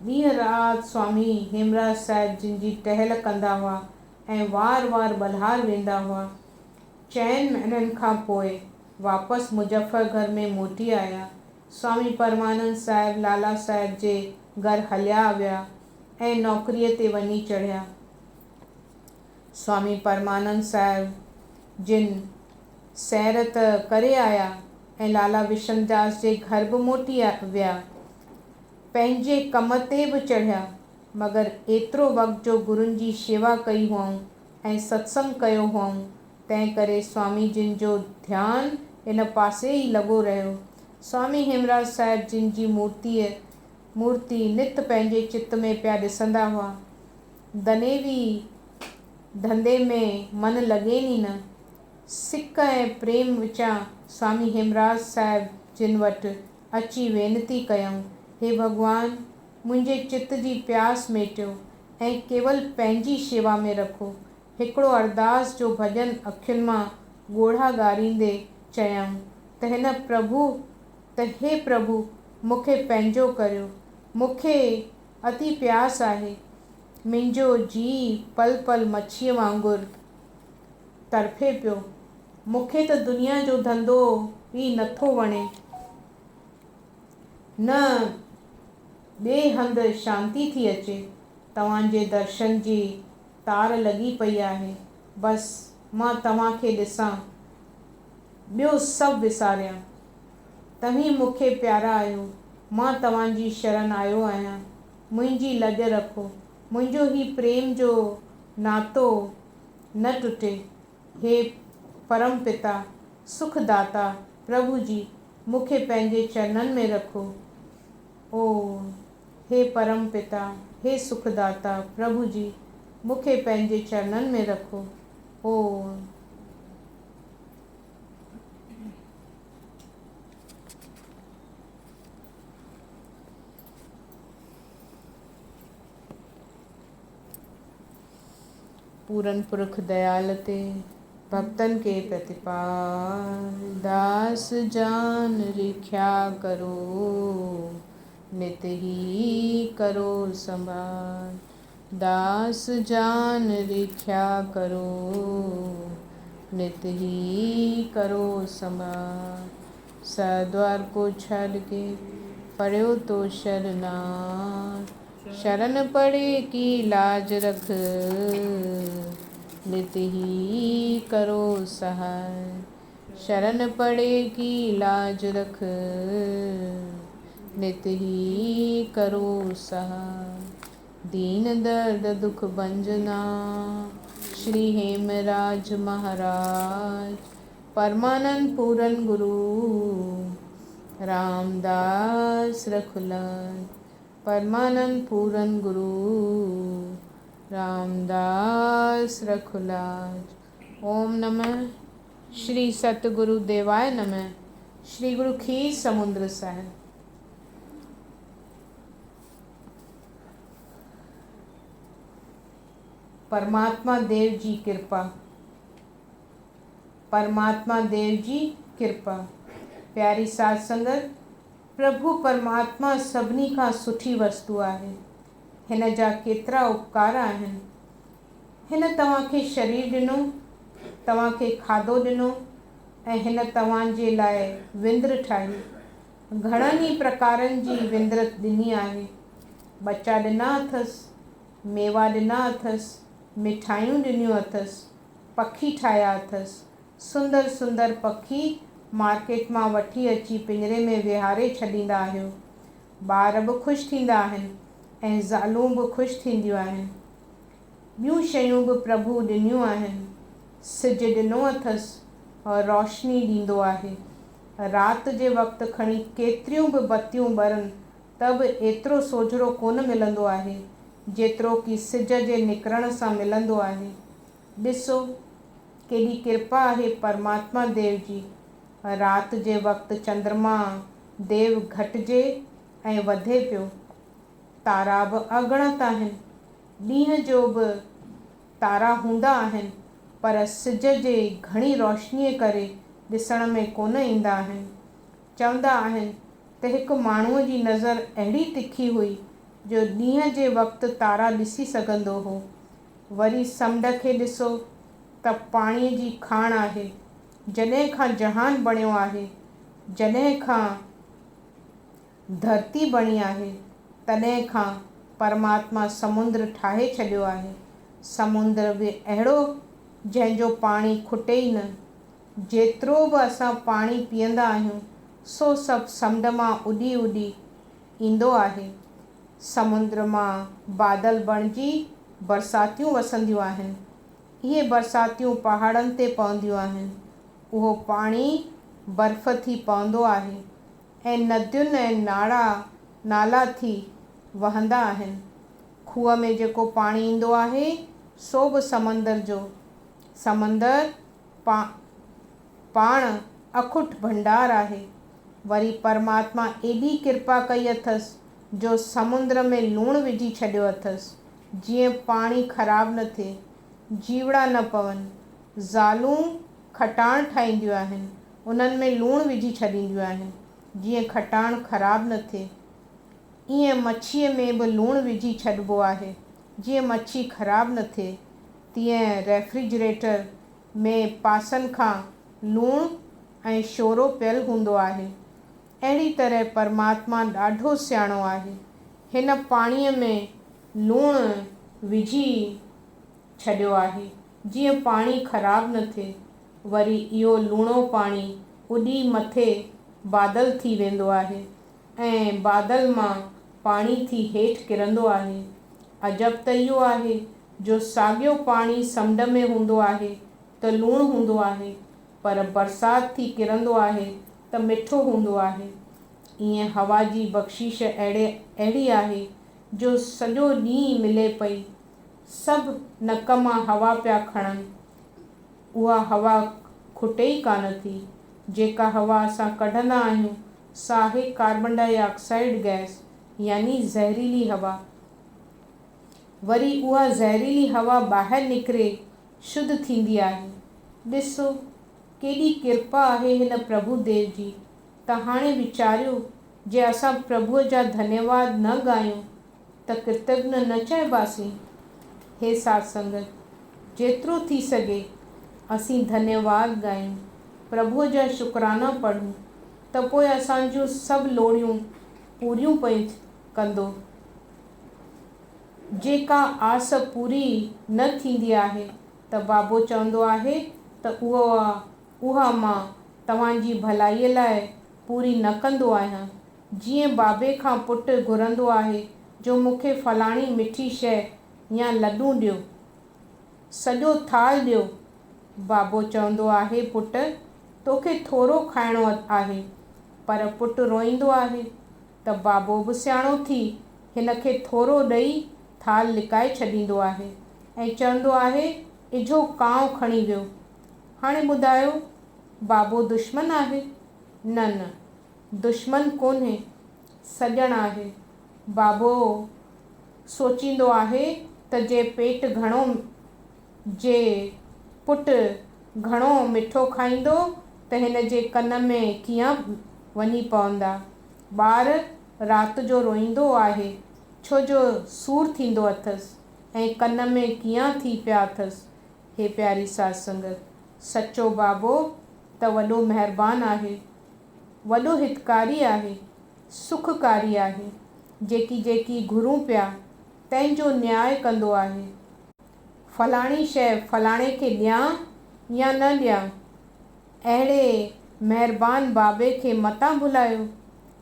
ॾींहं राति स्वामी हेमराज साहिब जिन जी टहल कंदा हुआ ऐं वार वार बल्हार वेंदा हुआ। 4 महीननि खां पोइ वापसि मुजफ्फरगढ़ में मोटी आया। स्वामी परमानंद साहिब लाला साहिब जे घर हलिया विया ऐं नौकरीअ ते वञी चढ़िया। स्वामी परमानंद साहिब जिन सैर त करे आया ऐं लाला विशनदास जे घर बि मोटी विया। पंहिंजे कम ते बि चढ़िया, मगर एतिरो वक़्त जो गुरुनि जी शेवा कई हुअऊं ऐं सत्संग कयो हुअऊं, तंहिं करे स्वामी जिन जो ध्यानु इन पासे ई लॻो रहियो। स्वामी हेमराज साहिब जिन जी मूर्ति नित पंहिंजे चित्त में पिया ॾिसंदा हुआ। दनेवी धंधे में मन लॻेनि ई न। सिक ऐं प्रेम विचां स्वामी हेमराज साहिब जिन वटि अची वेनती कयऊं, हे भॻवान, मुंहिंजे चित्त जी प्यास मेटियो ऐं केवल पंहिंजी शेवा में रखो। हिकिड़ो अरदास जो भॼन अखियुनि मां ॻोढ़ा ॻारींदे चयऊं त हे प्रभु मूंखे पंहिंजो करियो। मूंखे अति प्यास आहे। मुंहिंजो जी पल पल मच्छीअ वांगुरु तड़फे पियो। मूंखे त दुनिया जो धंधो ई नथो वणे। न ॿिए हंधि शांती थी अचे। तव्हांजे दर्शन जी तार लॻी पई आहे। बसि मां तव्हांखे ॾिसां, ॿियो सभु विसारियां। तव्हीं मूंखे प्यारा आहियो। मां तव्हांजी शरण आयो आहियां। मुंहिंजी लॼ रखो। मुंहिंजो ही प्रेम जो नातो न टुटे। हे परम पिता सुखदाता प्रभु जी, मूंखे पंहिंजे चरणनि में रखो। ओ हे परम पिता, हे सुखदाता प्रभु जी, मूंखे पंहिंजे चरणनि में रखो। ओ पूरन पुरख दयाल ते भक्तन के प्रतिपाल, दास जान रिख्या करो, नित ही करो संभाल। दास जान रिख्या करो, नित ही करो संभाल। सद्वार को छड़ के पढ़ो तो शरनार, शरण पड़े की लाज रख, नित ही करो सहाय। शरण पड़े की लाज रख, नित ही करो सहाय। दीन दर्द दुख भंजना श्री हेमराज महाराज, परमानंद पूरन गुरु रामदास रखुलाल। परमानंद पूरन गुरु रामदास रखुलाल। ओम नमः श्री सतगुरु देवाय नमः। श्री गुरु खीर समुद्र साहिब। परमात्मा देव जी कृपा। परमात्मा देव जी कृपा। प्यारी साध संगत, प्रभु परमात्मा सभिनी खां सुठी वस्तु आहे। हिन जा केतिरा उपकार आहिनि। हिन तव्हांखे शरीर ॾिनो, तव्हांखे खाधो ॾिनो ऐं हिन तव्हांजे लाइ विंद्र ठाही। घणनि ई प्रकारनि जी विंद्र ॾिनी आहे। बचा ॾिना अथसि, मेवा ॾिना अथसि, मिठाइयूं ॾिनियूं अथसि, पखी ठाहिया अथसि। सुंदर सुंदर पखी मार्केट मां वठी अची पिंजरे में विहारे छॾींदा आहियो। ॿार बि ख़ुशि थींदा आहिनि ऐं ज़ालूं बि ख़ुशि थींदियूं आहिनि। ॿियूं शयूं बि प्रभु ॾिनियूं आहिनि। सिज ॾिनो अथसि और रोशनी ॾींदो आहे। राति जे वक़्तु खणी केतिरियूं बि बतियूं ॿरनि त बि एतिरो सोझिरो कोन मिलंदो आहे जेतिरो कि सिज जे निकिरण सां मिलंदो आहे। ॾिसो केॾी कृपा आहे परमात्मा देव जी। राति जे वक़्तु चंद्रमा देव घटिजे ऐं वधे पियो। तारा बि अगणत आहिनि। ॾींहं जो बि तारा हूंदा आहिनि पर सिज जे घणी रोशनीअ करे ॾिसण में कोन ईंदा आहिनि। चवंदा आहिनि त हिकु माण्हूअ जी नज़र अहिड़ी तिखी हुई जो ॾींहं जे वक़्तु तारा ॾिसी सघंदो हो। वरी समुंड खे ॾिसो त पाणीअ जी खाण आहे। जॾहिं खां जहान बणियो आहे, जॾहिं खां धरती बणी आहे, तॾहिं खां परमात्मा समुंद्र ठाहे छॾियो आहे। समुंद्र बि अहिड़ो जंहिंजो पाणी खुटे ई न। जेतिरो बि असां पाणी पीअंदा आहियूं सो सभु समुंड मां उॾी उॾी ईंदो आहे। समुंद्र मां बादल बणिजी बरसातियूं वसंदियूं आहिनि। इहे बरसातियूं पहाड़नि ते पवंदियूं आहिनि। उहो पाणी बर्फ़ थी पवंदो आहे ऐं नदियुनि ऐं नाला थी वहंदा आहिनि। खूह में जेको पाणी ईंदो आहे सो बि समंदर जो। समंदर पाण अखुट भंडार आहे। वरी परमात्मा एॾी कृपा कई अथसि जो समुंद्र में लूणु विझी छॾियो अथसि जीअं पाणी ख़राबु न थिए, जीवड़ा न पवनि। ज़ालूं खटाण ठाहींदियूं आहिनि, उन्हनि में लूणु विझी छॾींदियूं आहिनि जीअं खटाण ख़राबु न थिए। ईअं मच्छीअ में बि लूणु विझी छॾिबो आहे जीअं मच्छी ख़राबु न थिए। तीअं रेफ्रिजरेटर में पासनि खां लूणु ऐं शोरो पियल हूंदो आहे। अहिड़ी तरह परमात्मा ॾाढो सियाणो आहे। हिन पाणीअ में लूणु विझी छॾियो आहे जीअं पाणी ख़राबु न थिए। वरी इहो लूणो पाणी उॾी मथे बादल थी वेंदो आहे ऐं बादल मां पाणी थी हेठि किरंदो आहे। अजब त इहो आहे जो साॻियो पाणी समुंड में हूंदो आहे त लूणु हूंदो आहे, पर बरसाति थी किरंदो आहे त मिठो हूंदो आहे। ईअं हवा जी बख़्शीश अहिड़ी आहे जो सॼो ॾींहुं मिले पई। सभु नक मां हवा पिया खणनि। उहा हवा खुटे ई कान थी। जेका हवा असां कढंदा आहियूं सा आहे कार्बन डाइऑक्साइड गैस, यानी ज़हरीली हवा। वरी उहा ज़हरीली हवा ॿाहिरि निकिरे शुद्ध थींदी आहे। ॾिसो केॾी कृपा आहे हिन प्रभु देव जी। त हाणे वीचारियो जे असां प्रभुअ जा धन्यवाद न ॻायूं त कृतज्ञ न चइबासीं। हे साध संगत, जेतिरो थी सघे असीं धन्यवाद ॻायूं, प्रभुअ जा शुकराना पढ़ूं त पोइ असांजूं सभु लोड़ियूं पूरियूं पई कंदो। जेका आस पूरी न थींदी आहे त बाबो चवंदो आहे त उहा मां तव्हांजी भलाईअ लाइ पूरी न कंदो आहियां। जीअं बाबे खां पुटु घुरंदो आहे जो मूंखे फलाणी मिठी शइ या लॾूं ॾियो, सॼो थाल ॾियो। बाबो चवंदो आहे पुट तोखे थोरो खाइणो आहे, पर पुटु रोईंदो आहे त बाबो बि सियाणो थी हिन खे थोरो ॾेई थाल लिकाए छॾींदो आहे ऐं चवंदो आहे इझो कांव खणी वियो। हाणे ॿुधायो बाबो दुश्मन आहे? न न, दुश्मन कोन्हे, सॼण आहे। बाबो सोचींदो आहे त जे पुटु घणो मिठो खाईंदो त हिन जे कन में कीअं वञी पवंदा। ॿार राति जो रोईंदो आहे छो जो सूरु थींदो अथसि ऐं कन में कीअं थी पिया अथसि। हे प्यारी साध संगत, सचो बाबो त वॾो महिरबान आहे, वॾो हितकारी आहे, सुखकारी आहे। जेकी जेकी घुरूं पिया तंहिंजो न्याय कंदो आहे। फलाणी शइ फलाणे खे ॾियां या न ॾियां, अहिड़े महिरबान बाबे खे मतां भुलायो।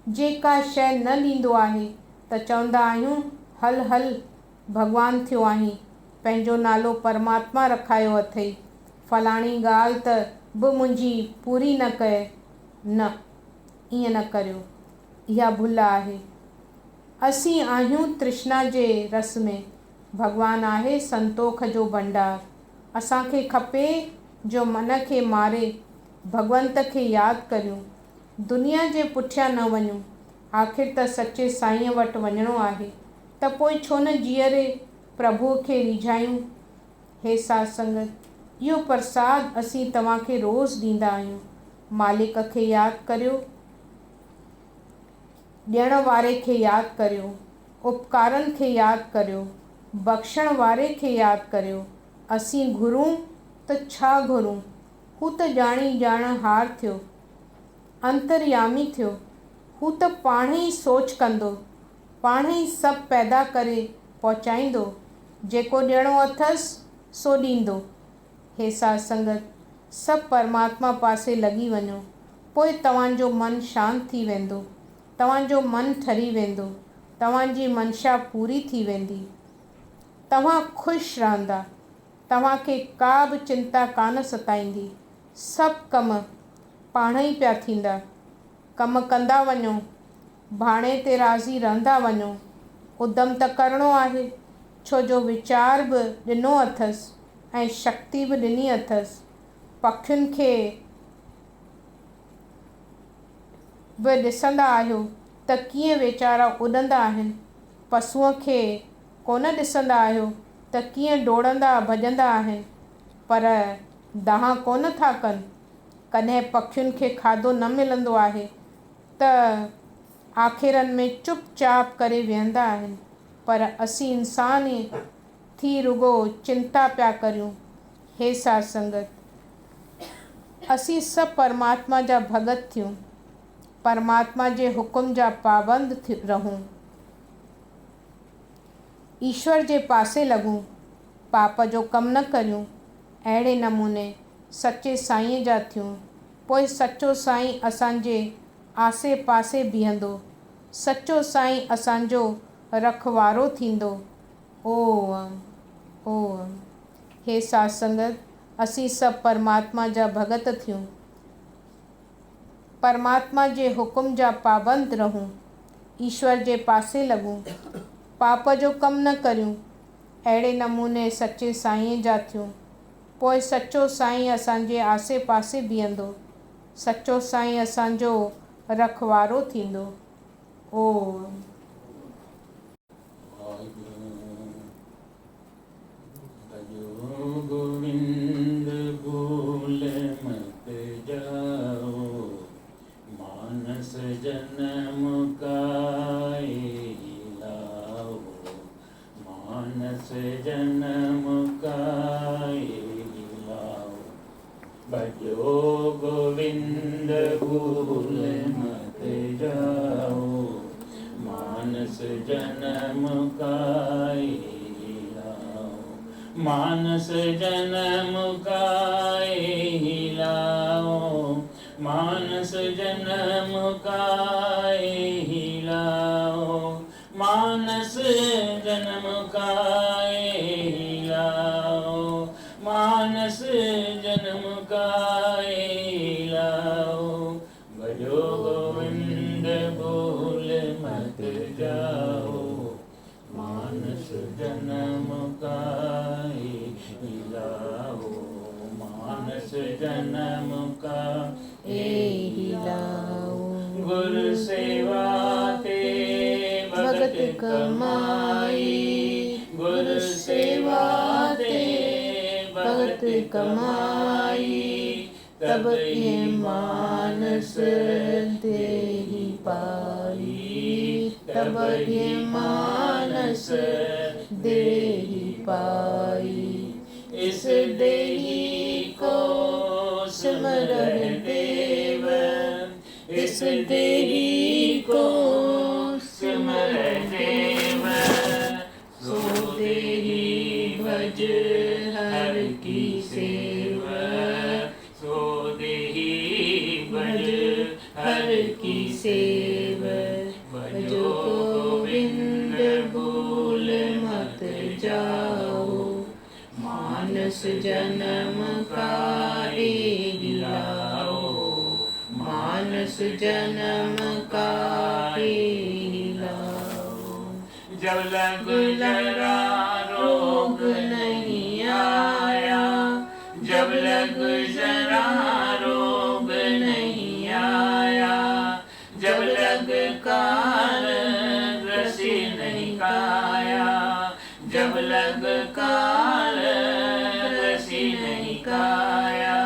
जेका शइ न ॾींदो आहे त चवंदा आहियूं हल हल भॻवान थियो आहीं, पंहिंजो नालो परमात्मा रखायो अथई, फलाणी ॻाल्हि त बि मुंहिंजी पूरी न कए। न, ईअं न करियो, इहा भुल आहे। असीं आहियूं तृष्णा जे रस में, भॻवानु आहे संतोख जो भंडार। असांखे खपे जो मन खे मारे भगवंत खे यादि करियूं, दुनिया जे पुठियां न वञूं। आख़िर त सचे साईं वटि वञिणो आहे, त पोइ छो न जीअरे प्रभुअ खे रिझायूं। हे साध संगत, इहो प्रसाद असीं तव्हांखे रोज़ ॾींदा आहियूं। मालिक खे यादि करियो, ॾियण वारे खे यादि करियो, उपकारनि खे यादि करियो, बख़्शण वारे खे यादि करियो। असीं घुरूं त छा घुरूं, हू त ॼाणी ॼाणहार थियो, अंतर्यामी थियो। हू त पाण ई सोच कंदो, पाण ई सभु पैदा करे पहुचाईंदो। जेको ॾियणो अथसि सो ॾींदो। हे साध संगत, सभु परमात्मा पासे लॻी वञो, पोइ तव्हांजो मनु शांति थी वेंदो, तव्हांजो मनु ठरी वेंदो, तव्हांजी मनशा पूरी थी वेंदी, तव्हां ख़ुशि रहंदा, तव्हांखे का बि चिंता कान सताईंदी। सभु कम पाण ई पिया थींदा। कम कंदा वञो, भाणे ते राज़ी रहंदा वञो। उद्यम त करिणो आहे, छो जो वीचार बि ॾिनो अथसि ऐं शक्ति बि ॾिनी अथसि। पखियुनि खे बि ॾिसंदा आहियो त कीअं वीचारा उॾंदा आहिनि, पशुअ खे कोन ॾिसंदा आहियो त कीअं डोड़ंदा भॼंदा आहिनि, पर दहा कोन था कनि। कॾहिं पखियुनि खे खाधो न मिलंदो आहे त आखिरनि में चुपचाप करे वेहंदा आहिनि, पर असीं इंसान थी रुगो चिंता पिया करियूं। हे साध संगत, असीं सभु परमात्मा जा भगत थियूं, परमात्मा जे हुकुम जा पाबंद रहूं, ईश्वर जे पासे लॻूं, पाप जो कमु न करियूं। अहिड़े नमूने सचे साईं जा थियूं, पोइ सचो साईं असांजे आसे पासे बीहंदो, सचो साईं असांजो रखवारो थींदो। ओम ओम। हे साध संगत, असीं सभु परमात्मा जा भगत थियूं, परमात्मा जे हुकुम जा पाबंद रहूं, ईश्वर जे पासे लॻूं, पाप जो कमु न करियूं। अहिड़े नमूने सचे साईं जा थियूं, पोइ सचो साईं असांजे आसे पासे बीहंदो, सचो साईं असांजो रखवारो थींदो। ओम। गोविंद भूल मत जाओ, मानस जन्म का लाओ, मानस जन्म का लाओ। भजो गोविंद भूल मत जाओ, मानस जन्म का मानस जन्म का लाओ, मानस जन्म का लाओ, मानस जन्म का लाओ, मानस जन्म का लाओ। भजो गोविंद भूल मत जाओ, मानस जन्म का लाओ, मानस जन्म का लाओ। गुरु सेवा ते भगत कमाई, गुरु सेवा ते भगत कमाई, तब ये मानस देहि पाई, तब ये मानस देहि पाई। इस देहि को सिमरह देव, इस देहि को सिमरह देव। सो देहि भज हर की सेव, सो देहि भज हर की सेव। भजो गोविंद भूल मत जाओ, मानस जन्म का एहि लाओ, मानस जन्म का एहि लाओ। जब लग जरा रोग नहीं आया, जब लग जरा रोग नहीं आया, जब लग काल ग्रसी नहीं काया, जब लग काल ग्रसी नहीं काया,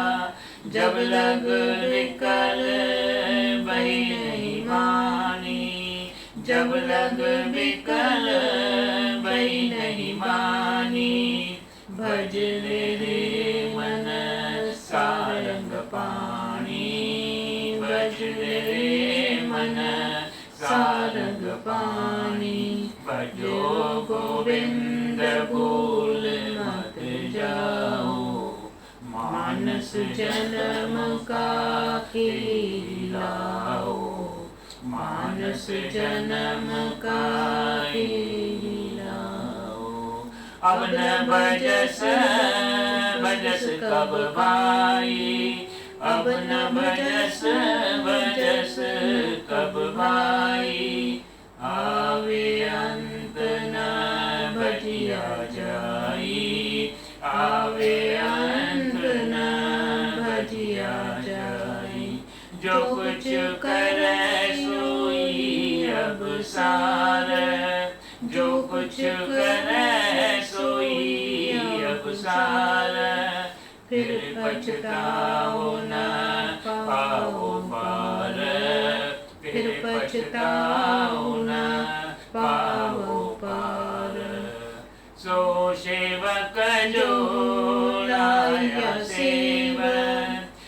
जब लग विकल बही नहीं मानी, जब लग विकल बही नहीं मानी। भज रे मन सारंग पाणी, भज रे मन सारंग पाणी। भजो गोविंद भूल मत जाओ, मानस जन्म का एहि लाओ, मानस जन्म का एहि लाओ। अब न भजस भजस कब भाई, अब न भजस भजस कब भाई। आवे अंत न भजिया जाई, आवे अंत न भजिया जाई। जो कुछ करे सोई अब सार, जो कुछ करे सोई अब सार। फिर पछताओ न पाओ पार, फिर पछताओ न पाओ पार। सो सेवक जो लाया सेव,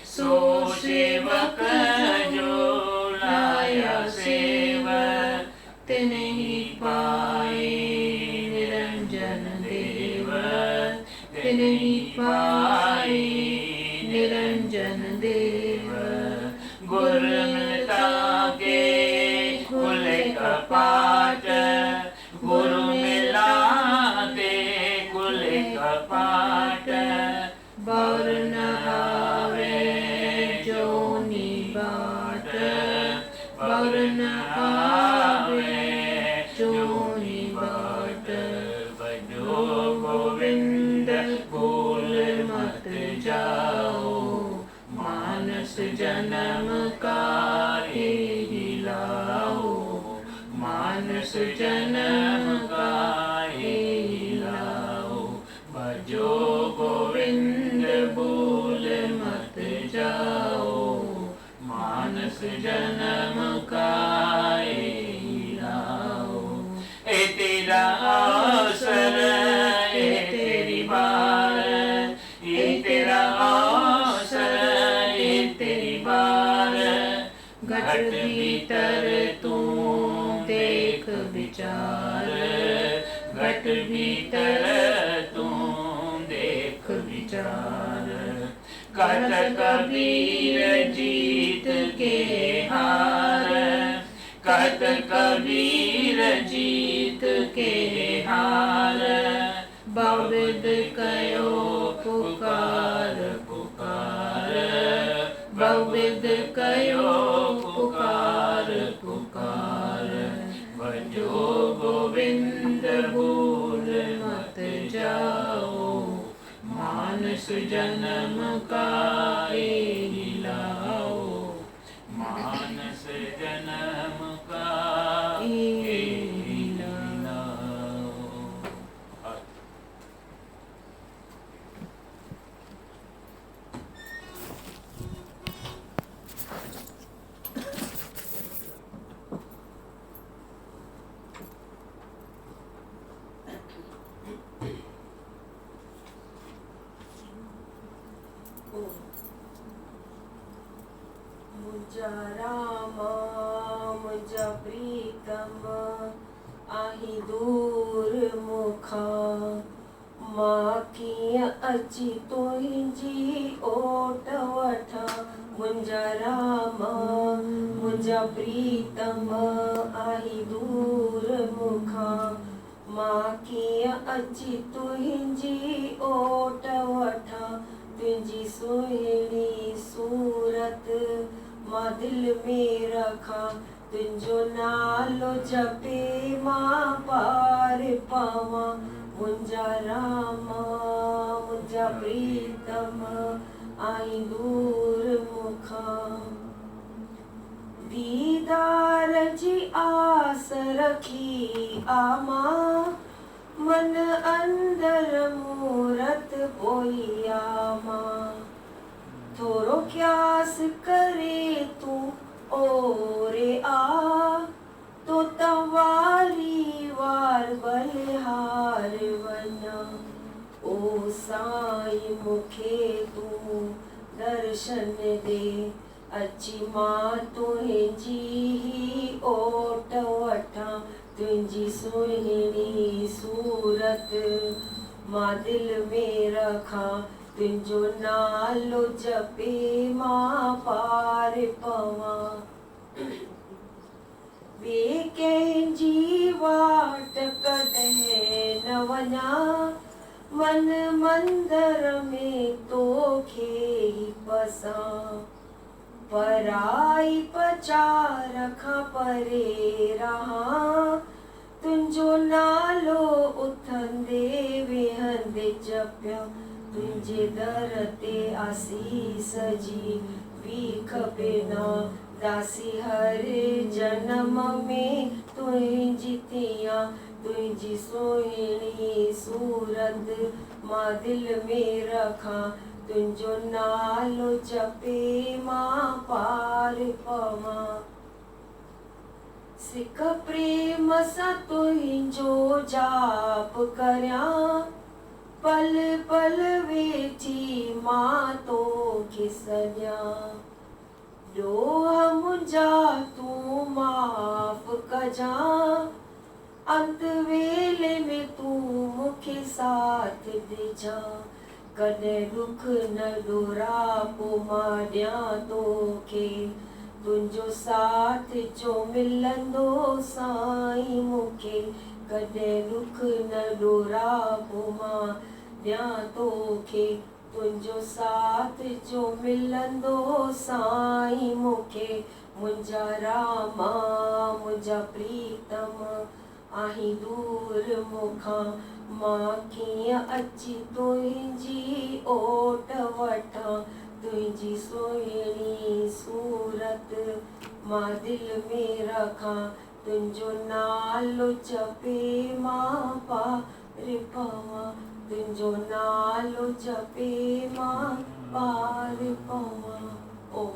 सो सेवक जो लाया सेव। तिन्हि पाए निरंजन देव, तिन्हि पाए निरंजन देव। गुर मिलता के खुले कपाट, गुरु मिलाते खुले कपाट। बर न आवे जोनी बाट, बर न आवे जोनी बाट। भजो गोविंद भूल मत जाओ, मानस जन्म का एहि लाओ, मानस जन्म का एहि लाओ। भजो गोविंद भूल मत जाओ, मानस जन्म का एहि लाओ। ए तेरा अवसर, ए तेरी बार, ए तेरा अवसर, ए तेरी बार। घट भीतर तू देख विचार, घट भीतर तू देख विचार। कहत कबीर जीत के हार, कहत कबीर जीत के हार। बाविद कयो पुकार पुकार, बाविद कयो पुकार पुकार। भजो गोविंद भूल मत जाओ, मानस जन्म का एहि लाओ, मानस जन्म का एहि लाओ। मुंहिंजा राम मुंहिंजा प्रीतम आहीं दूर मूंखां मां कीअं अची तुंहिंजी ओट वठां मुंहिंजा राम मुंहिंजा प्रीतम आहीं दूर मूंखां मां कीअं अची तुंहिंजी ओट वठां तुंहिंजी सुहिणी सूरत मां दिलि में रखां तुंहिंजो नालो जपे मां पार पावां मुंहिंजा राम मुंहिंजा प्रीतम आहीं दूर मूंखां दीदार जी आस रखी आमां मन अंदर मूरत पोई आमां थोरो क्यास करे तूं ओरे आ तो तवारी वार बलिहार वञा ओ साईं मूंखे तूं दर्शन दे अची मां तुंहिंजी ही ओट वठां तुंहिंजी सुहिणी सूरत मां दिलि में रखां तुंहिंजो नालो जपे मां पार पवां ॿिए कंहिंजी वाट कॾहिं न वञा मन मंदर में तोखे ई पसां पराई पचार खां परे रहां तुंहिंजो नालो उथंदे वेहंदे जपियां तुंहिंजे दर ते आसीस जी भीख बिना दासी हर जन्म में तुंहिंजी थियां तुंहिंजी सुहिणी सूरत मां दिलि में रखां तुंहिंजो नालो जपे मां पार पवां सिक प्रेम सां तुंहिंजो जाप करियां पल पल वेठी मां तोखे सॼां ॾोह मुंहिंजा तूं माफ़ कजां अंत वेले में तूं मूंखे साथ ॾिजां कॾहिं दुख न ॾोरापो मां ॾियां तोखे तुंहिंजो साथ जो मिलंदो साईं मूंखे कॾहिं दुख न ॾोरापो मां ॾियां तोखे तुंहिंजो साथ जो मिलंदो साईं मूंखे मुंहिंजा राम मुंहिंजा प्रीतम आहीं दूर मूंखां मां कीअं अची तुंहिंजी ओट वठां तुंहिंजी सुहिणी सूरत मां दिलि में रखां तुंहिंजो नालो जपे मां पार पवां तुंहिंजो नालो जपे मां पार पवां ओ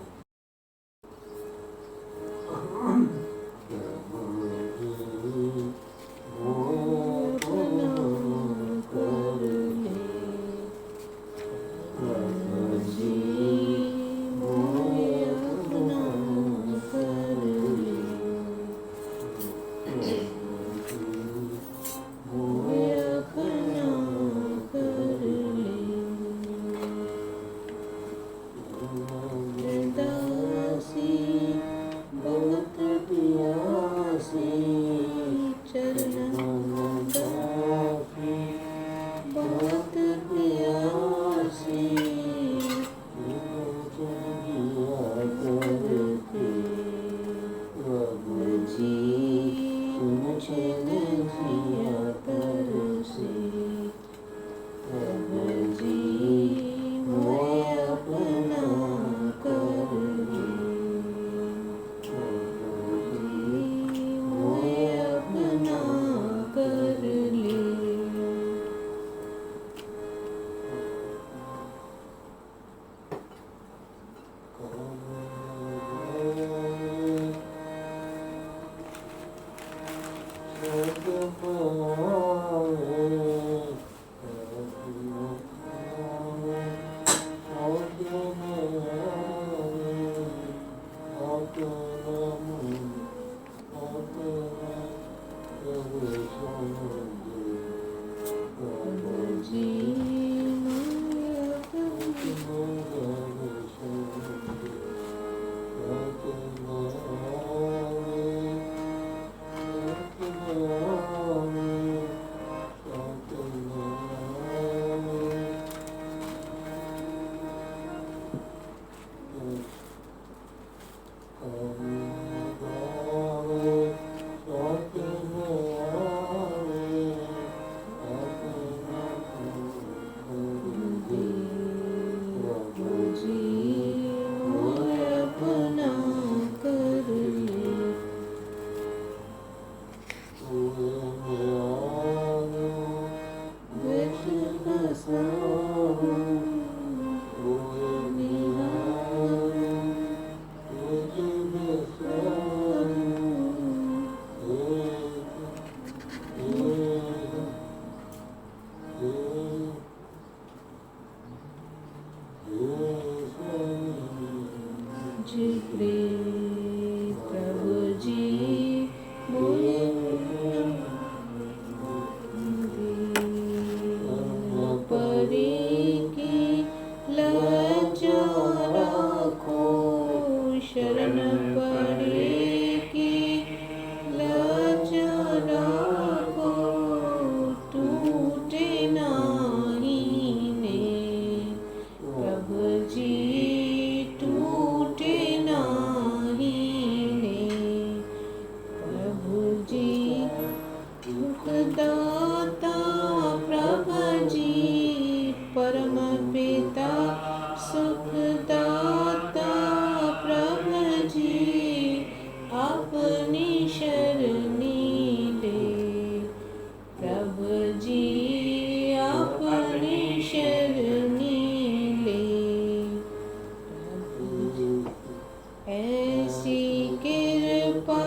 कृपा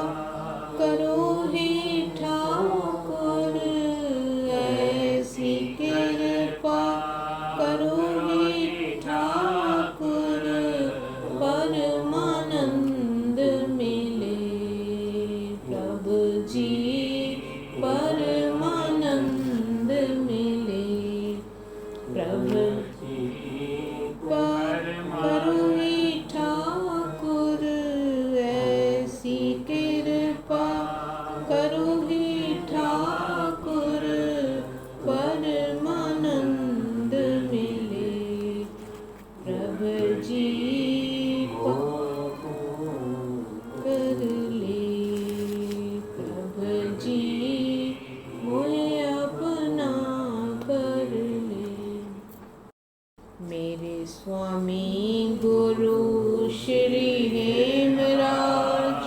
करो हे ठाकुर, ऐसी कृपा करो हे ठाकुर, परमानंद मिले प्रभु जी, परमानंद मिले प्रभु करो हे ठाकुर, ऐसी कृपा करो हे ठाकुर, परमानंद मिले प्रभु जी, कर ले प्रभु जी, मोहे अपना कर ले। मेरे स्वामी गुरु श्री हेमराज,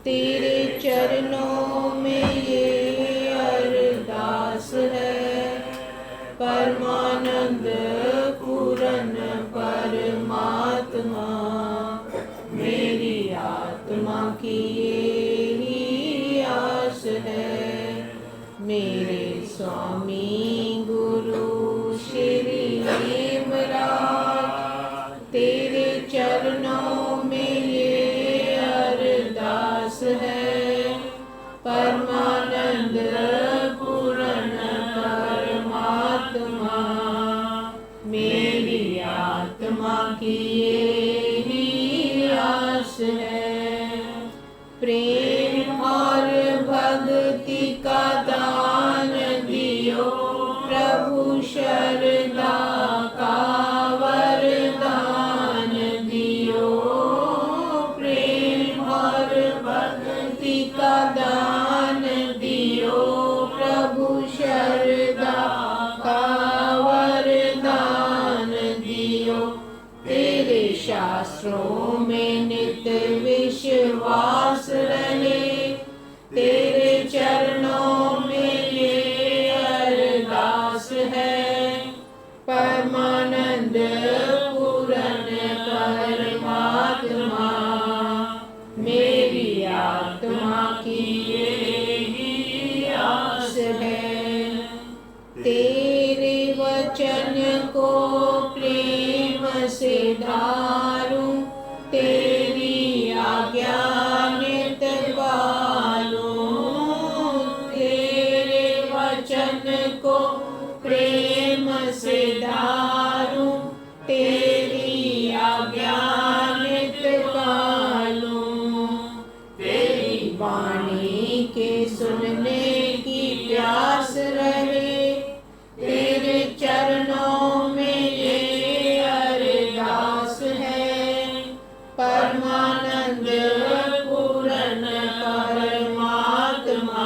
तेरे चरणों में ये अरदास है, परमानंद पूरन परमात्मा, मेरी आत्मा की यही आस है। मेरे स्वामी गुरु श्री हेमराज, तेरे चरणों में ये अरदास है, परमानंद पूरन परमात्मा, मेरी आत्मा की यही आस है। प्रेम और भक्ति का दान दियो प्रभु, शरदा का वरदान दियो। प्रेम और भक्ति का दान दियो प्रभु, शरदा का वरदान दियो। तेरे शास्त्रों में नित विश्वास रहे, तेरे चरणों में ये अरदास है, परमानंद पूरन परमात्मा, मेरी आत्मा की यही आस है। तेरे वचन को प्रेम से धारूं, तेरी आज्ञा नित पालूं। तेरे वचन को प्रेम से धारूं, तेरी आज्ञा नित पालूं। तेरी वाणी के सुनने की प्यास रहे, तेरे चरणों में ये अरदास है, परमानंद पूरन परमात्मा,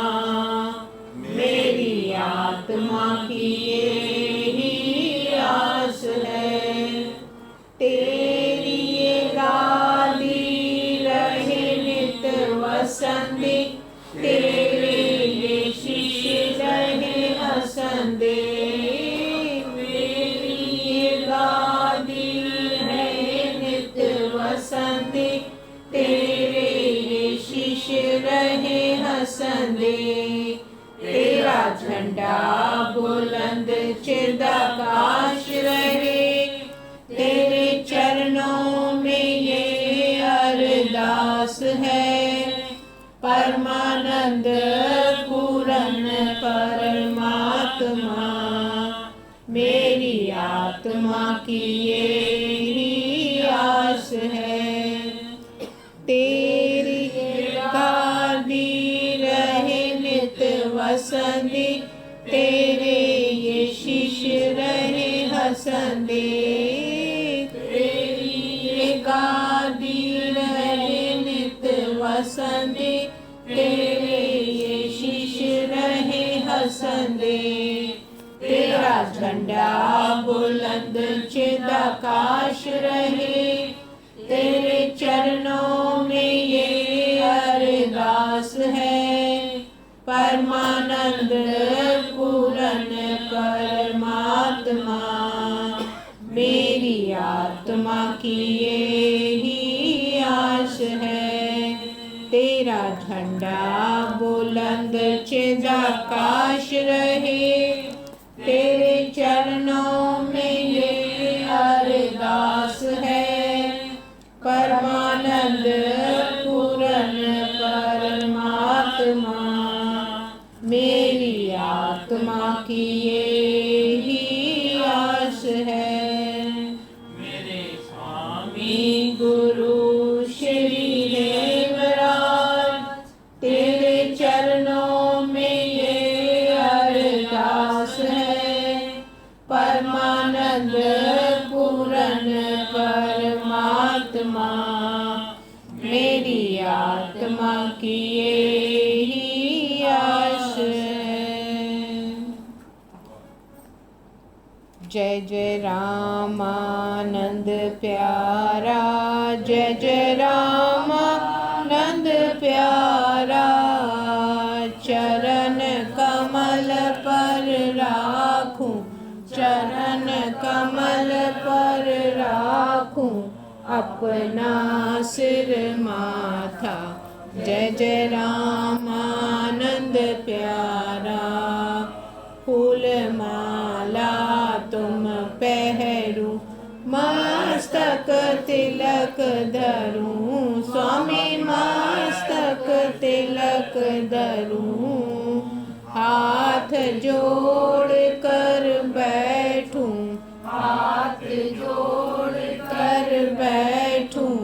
मेरी आत्मा की यही आस है। तेरी ये गादी रहे नित वसंदे, तेरे ये शिष्य रहे हसंदे। मेरी ये गादी है नित वसंदे, तेरे ये शिष्य रहे हसंदे। तेरा झंडा बुलंद चिदाकाश रहे, तेरे चरणों में ये अरदास है, परमानंद पूरन परमात्मा, मेरी आत्मा की यही आस है। तेरी गादी रहे नित वसंदे, तेरे ये शिष्य रहे हसंदे। तेरी ये गादी रहे नित वसंदे, तेरे ये शिष्य रहे हसंदे। तेरा झंडा बुलंद चिदाकाश रहे, तेरे चरणों में ये अरदास है, परमानंद पूरन परमात्मा, मेरी आत्मा की यही आस है। तेरा झंडा बुलंद चिदाकाश रहे। तेरे चरणों में ये अरदास है, परमानंद पूर्ण परमात्मा मेरी आत्मा की ये ही आस है। मेरे स्वामी गुरु श्री देवराज तेरे चरणों में ये अरदास है, परमानंद पूर्ण परमात्मा मेरी आत्मा की ये ही आस है। जय जय रामानंद प्यारा, जय जय रामानंद प्यारा। चरण कमल पर राखूं, चरण कमल पर राखूं अपना सिर माथा। जय जय रामानंद प्यारा। फूल माला तुम पहरूं, मस्तक तिलक धरूं, स्वामी मस्तक तिलक धरूं। हाथ जोड़ कर बैठूं, हाथ जोड़ कर बैठूं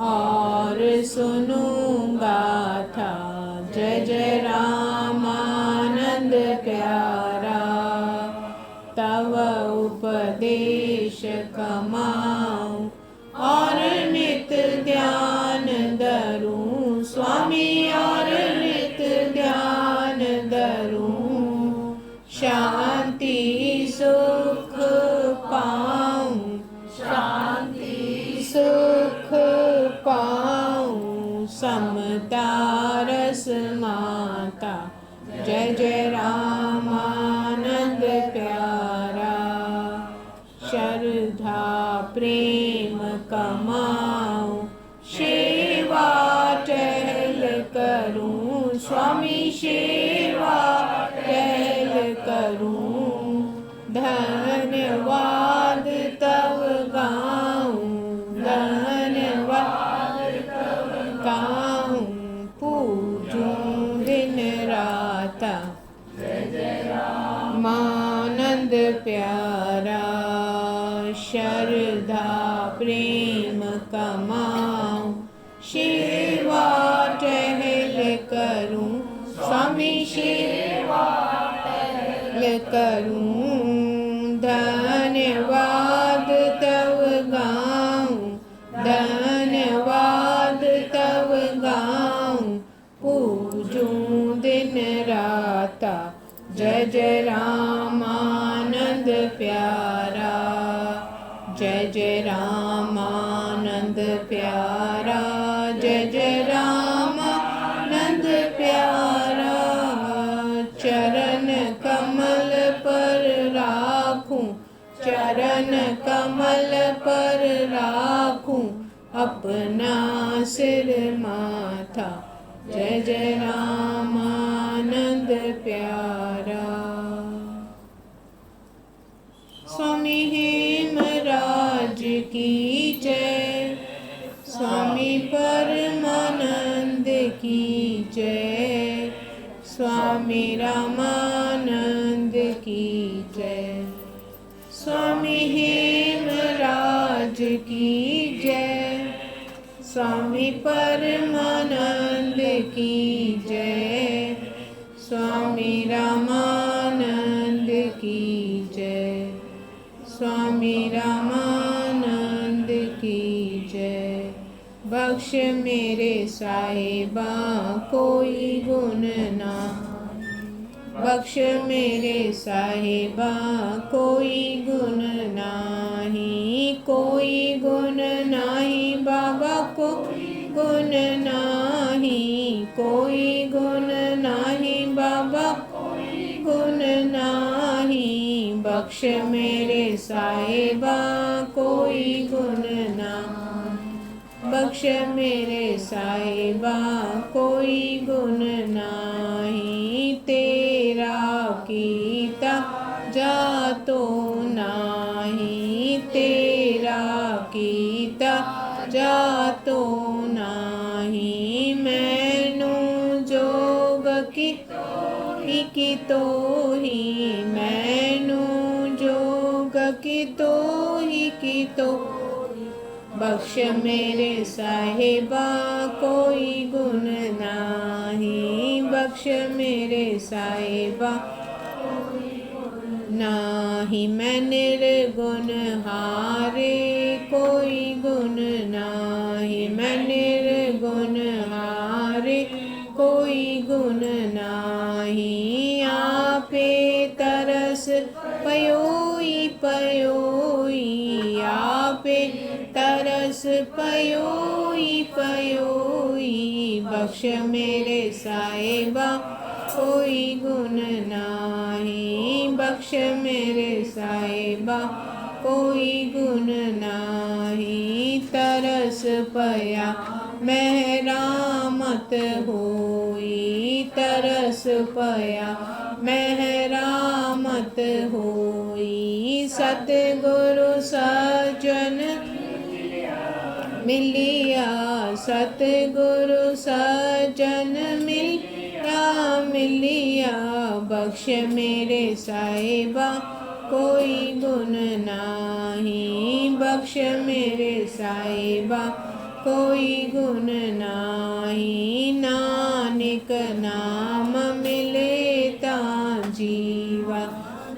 और सुनूं गाथा। जय जय रामानंद प्यारा। तव उपदेश कमाऊं और नित ध्यान धरूं, स्वामी और नित ध्यान धरूं। शांति सुख पाऊं, शांति सुख पाऊं समता रस माता। जय जय रामानंद प्यारा। श्रद्धा प्रेम कमाऊं, सेवा टहल करूं, स्वामी सेवा टहल करूं। धन्यवाद तब गाऊं, धन्यवाद तब गाऊं पूजूं दिन राता। जय जय रामानंद प्यारा। श्रद्धा प्रेम कमाऊं, सेवा टहल करूं, स्वामी सेवा टहल करूं। धन्यवाद तब गाऊं, धन्यवाद तब गाऊं पूजूं दिन राता। जय जय रामानंद प्यारा, जय जय रामानंद प्यारा, जय जय रामानंद प्यारा। चरण कमल पर राखूं, चरण कमल पर राखूं अपना सिर माथा। जय जय रामानंद प्यारा। स्वामी हेमराज की जय, स्वामी परमानंद की जय, स्वामी रामानंद की जय। स्वामी हेमराज की जय, स्वामी परमानंद की जय, स्वामी रामानंद की जय, स्वामी रामानंद की जय। बख्श मेरे साहिबा कोई गुण ना, बख्श मेरे साहिबा कोई गुण नाही, कोई गुण नाही बाबा कोई गुण नाही, कोई गुण नाही बाबा कोई गुण नाही। बख्श मेरे साहिबा कोई गुण ना, बख्श मेरे साहिबा कोई गुण नाही, तेरा कीता जातो नाही, तेरा कीता जातो नाही। मैनू जोग की तो ही, मैनू जोग की तो बख्श मेरे साहिबा कोई गुण नाही, बख्श मेरे साहिबा नाही। मैं निर्गुण हारे कोई गुण नाही, मैं निर्गुण हारे कोई गुण नाही। आपे तरस पयोई पयोई, आपे तरस पयोई पयोई बख्श मेरे साहिबा कोई गुण नाही, बख्श मेरे साहिबा कोई गुण नाही। तरस पया मेहरामत होई, तरस पया मेहरामत होई। सतगुरु सज्जन मिलिया, सतगुरु सज्जन मिलिया बख्श मेरे साहिबा कोई गुण नाही, बख्श मेरे साहिबा कोई गुण नाही। नानक नाम मिले ता जीवा,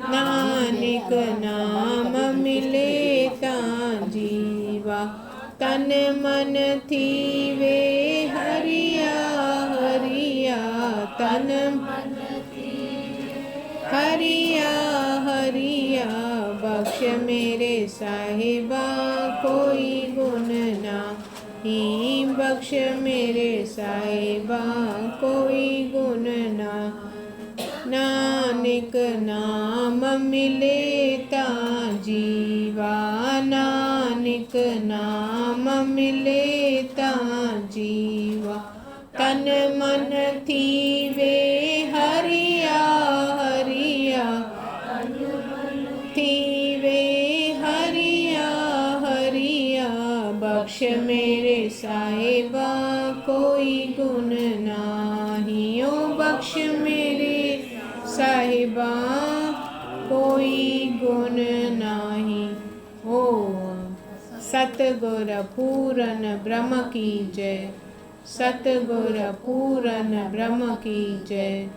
नानक नाम मिले ता जीवा। तन मन थीवे हरिया हरिया, तन हरिया हरिया बख्श मेरे साहिबा कोई गुण नाही, बख्श मेरे साहिबा कोई गुण ना। नानक नाम मिले ता जीवा, नानक नाम मिले ता जीवा। तन मन थीवे हरिया हरिया, थीवे हरिया हरिया बख्श मेरे साहिबा कोई गुण नाही, ओ बख्श मेरे साहिबा कोई गुण नाही। ओ सतगुर पूरन ब्रह्म की जय, सतगुर पूरन ब्रह्म की जय,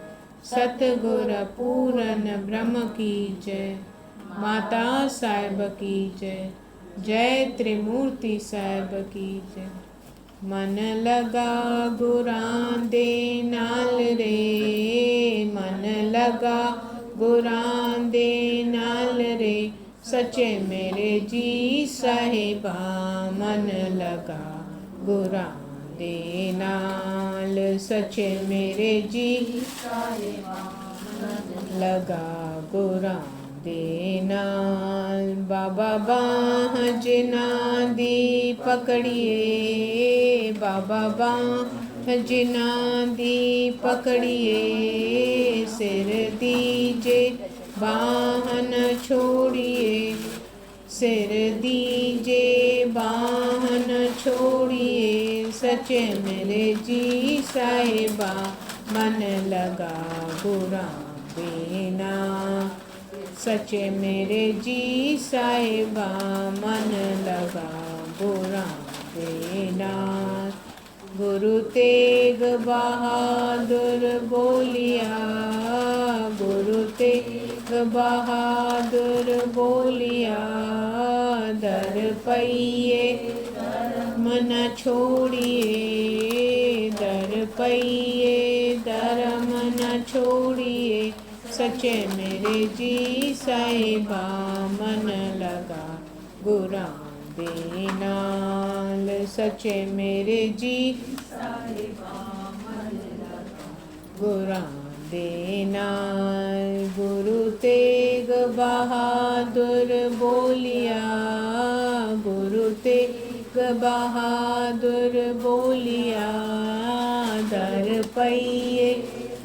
सतगुर पूरन ब्रह्म की जय। माता साहिब की जय, जय त्रिमूर्ति साहिब की जय। मन लगा गुरां दे नाल रे, मन लगा गुरां दे नाल रे, सच्चे मेरे जी साहिबा मन लगा गुरां दे नाल, सच्चे मेरे जी लगा गुरां दे नाल। बाबा बाह जिन्हां दी पकड़िए, बाबा बाह जिन्हां दी पकड़िए, सिर दीजे बाह न छोड़िए, सिर दीजे बाह न छोड़िए, सच्चे मेरे जी साहिबा मन लगा गुरां दे नाल, सच्चे मेरे जी साहिबा मन लगा गुरां दे नाल। गुरु तेग बहादुर बोलिया, गुरु तेग बहादुर बोलिया, दर पइए मन छोड़िए, दर पइए धर्म न छोड़िए, सच्चे मेरे जी साहिबा मन लगा गुरां दे नाल, सच्चे मेरे जी गुरां दे नाल। गुरु तेग बहादुर बोलिया, गुरु तेग बहादुर बोलिया, दर पइए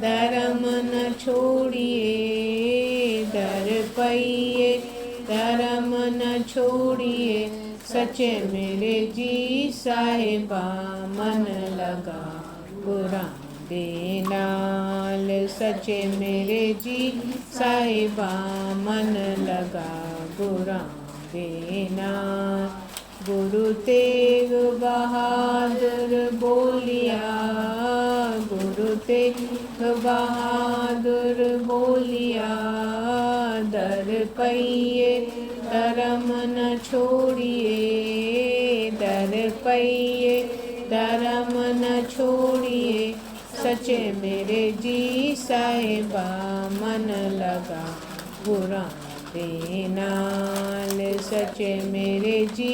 धर्म न छोड़िए, दर पइए धर्म न छोड़िए, सचे मेरे जी साहिबा मन लगा कुरान दे नाल, सचे मेरे जी साहिबा मन लगा कुरान दे नाल। गुरु तेग बहादुर बोलिया, गुरु तेग बहादुर बोलिया, दर पइए धर्म न छोड़िए, दर पइए धर्म न छोड़िए, सचे मेरे जी साहिबा मन लगा कुरान दे नाल, सचे मेरे जी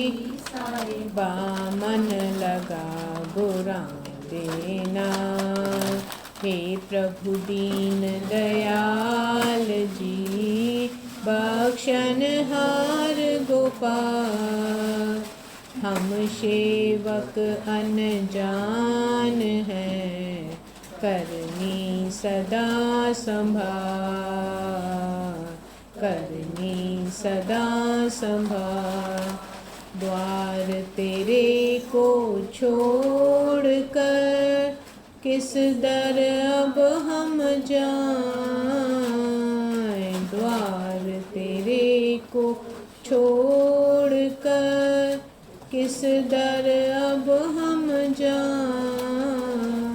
साहिबा मन लगा कुरान दे नाल। हे प्रभु दीन दयाल जी, बख्शनहार गोपाल, हम सेवक अनजान हैं, करनी सदा संभाल, करनी सदा संभाल। द्वार तेरे को छोड़ कर किस दर अब हम जाएं, द्वार तेरे को छोड़ कर किस दर अब हम जाएं।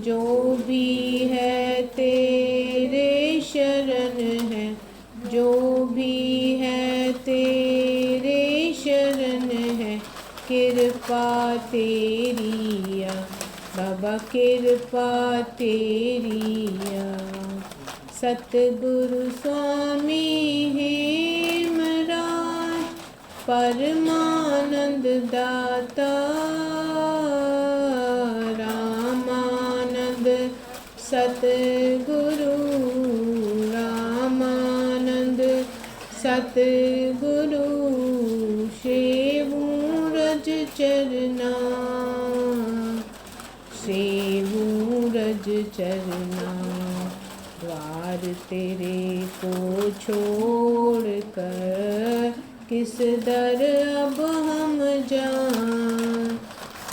जो भी है तेरे शरण है, जो भी है तेरे शरण है, कृपा तेरी आ बाबा, कृपा तेरी आ। सतगुरु स्वामी हेमराज, परमानंद दाता, रामानंद सतगुरु, रामानंद सतगुरु, सेवूं रज चरना, सेवूं रज चरना। द्वार तेरे को छोड़ कर किस दर अब हम जाएं,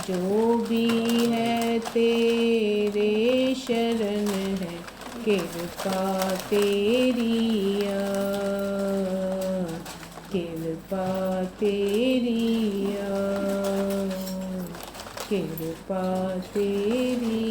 जो भी है तेरे शरण है, कृपा तेरी आ, कृपा तेरी आ, कृपा तेरी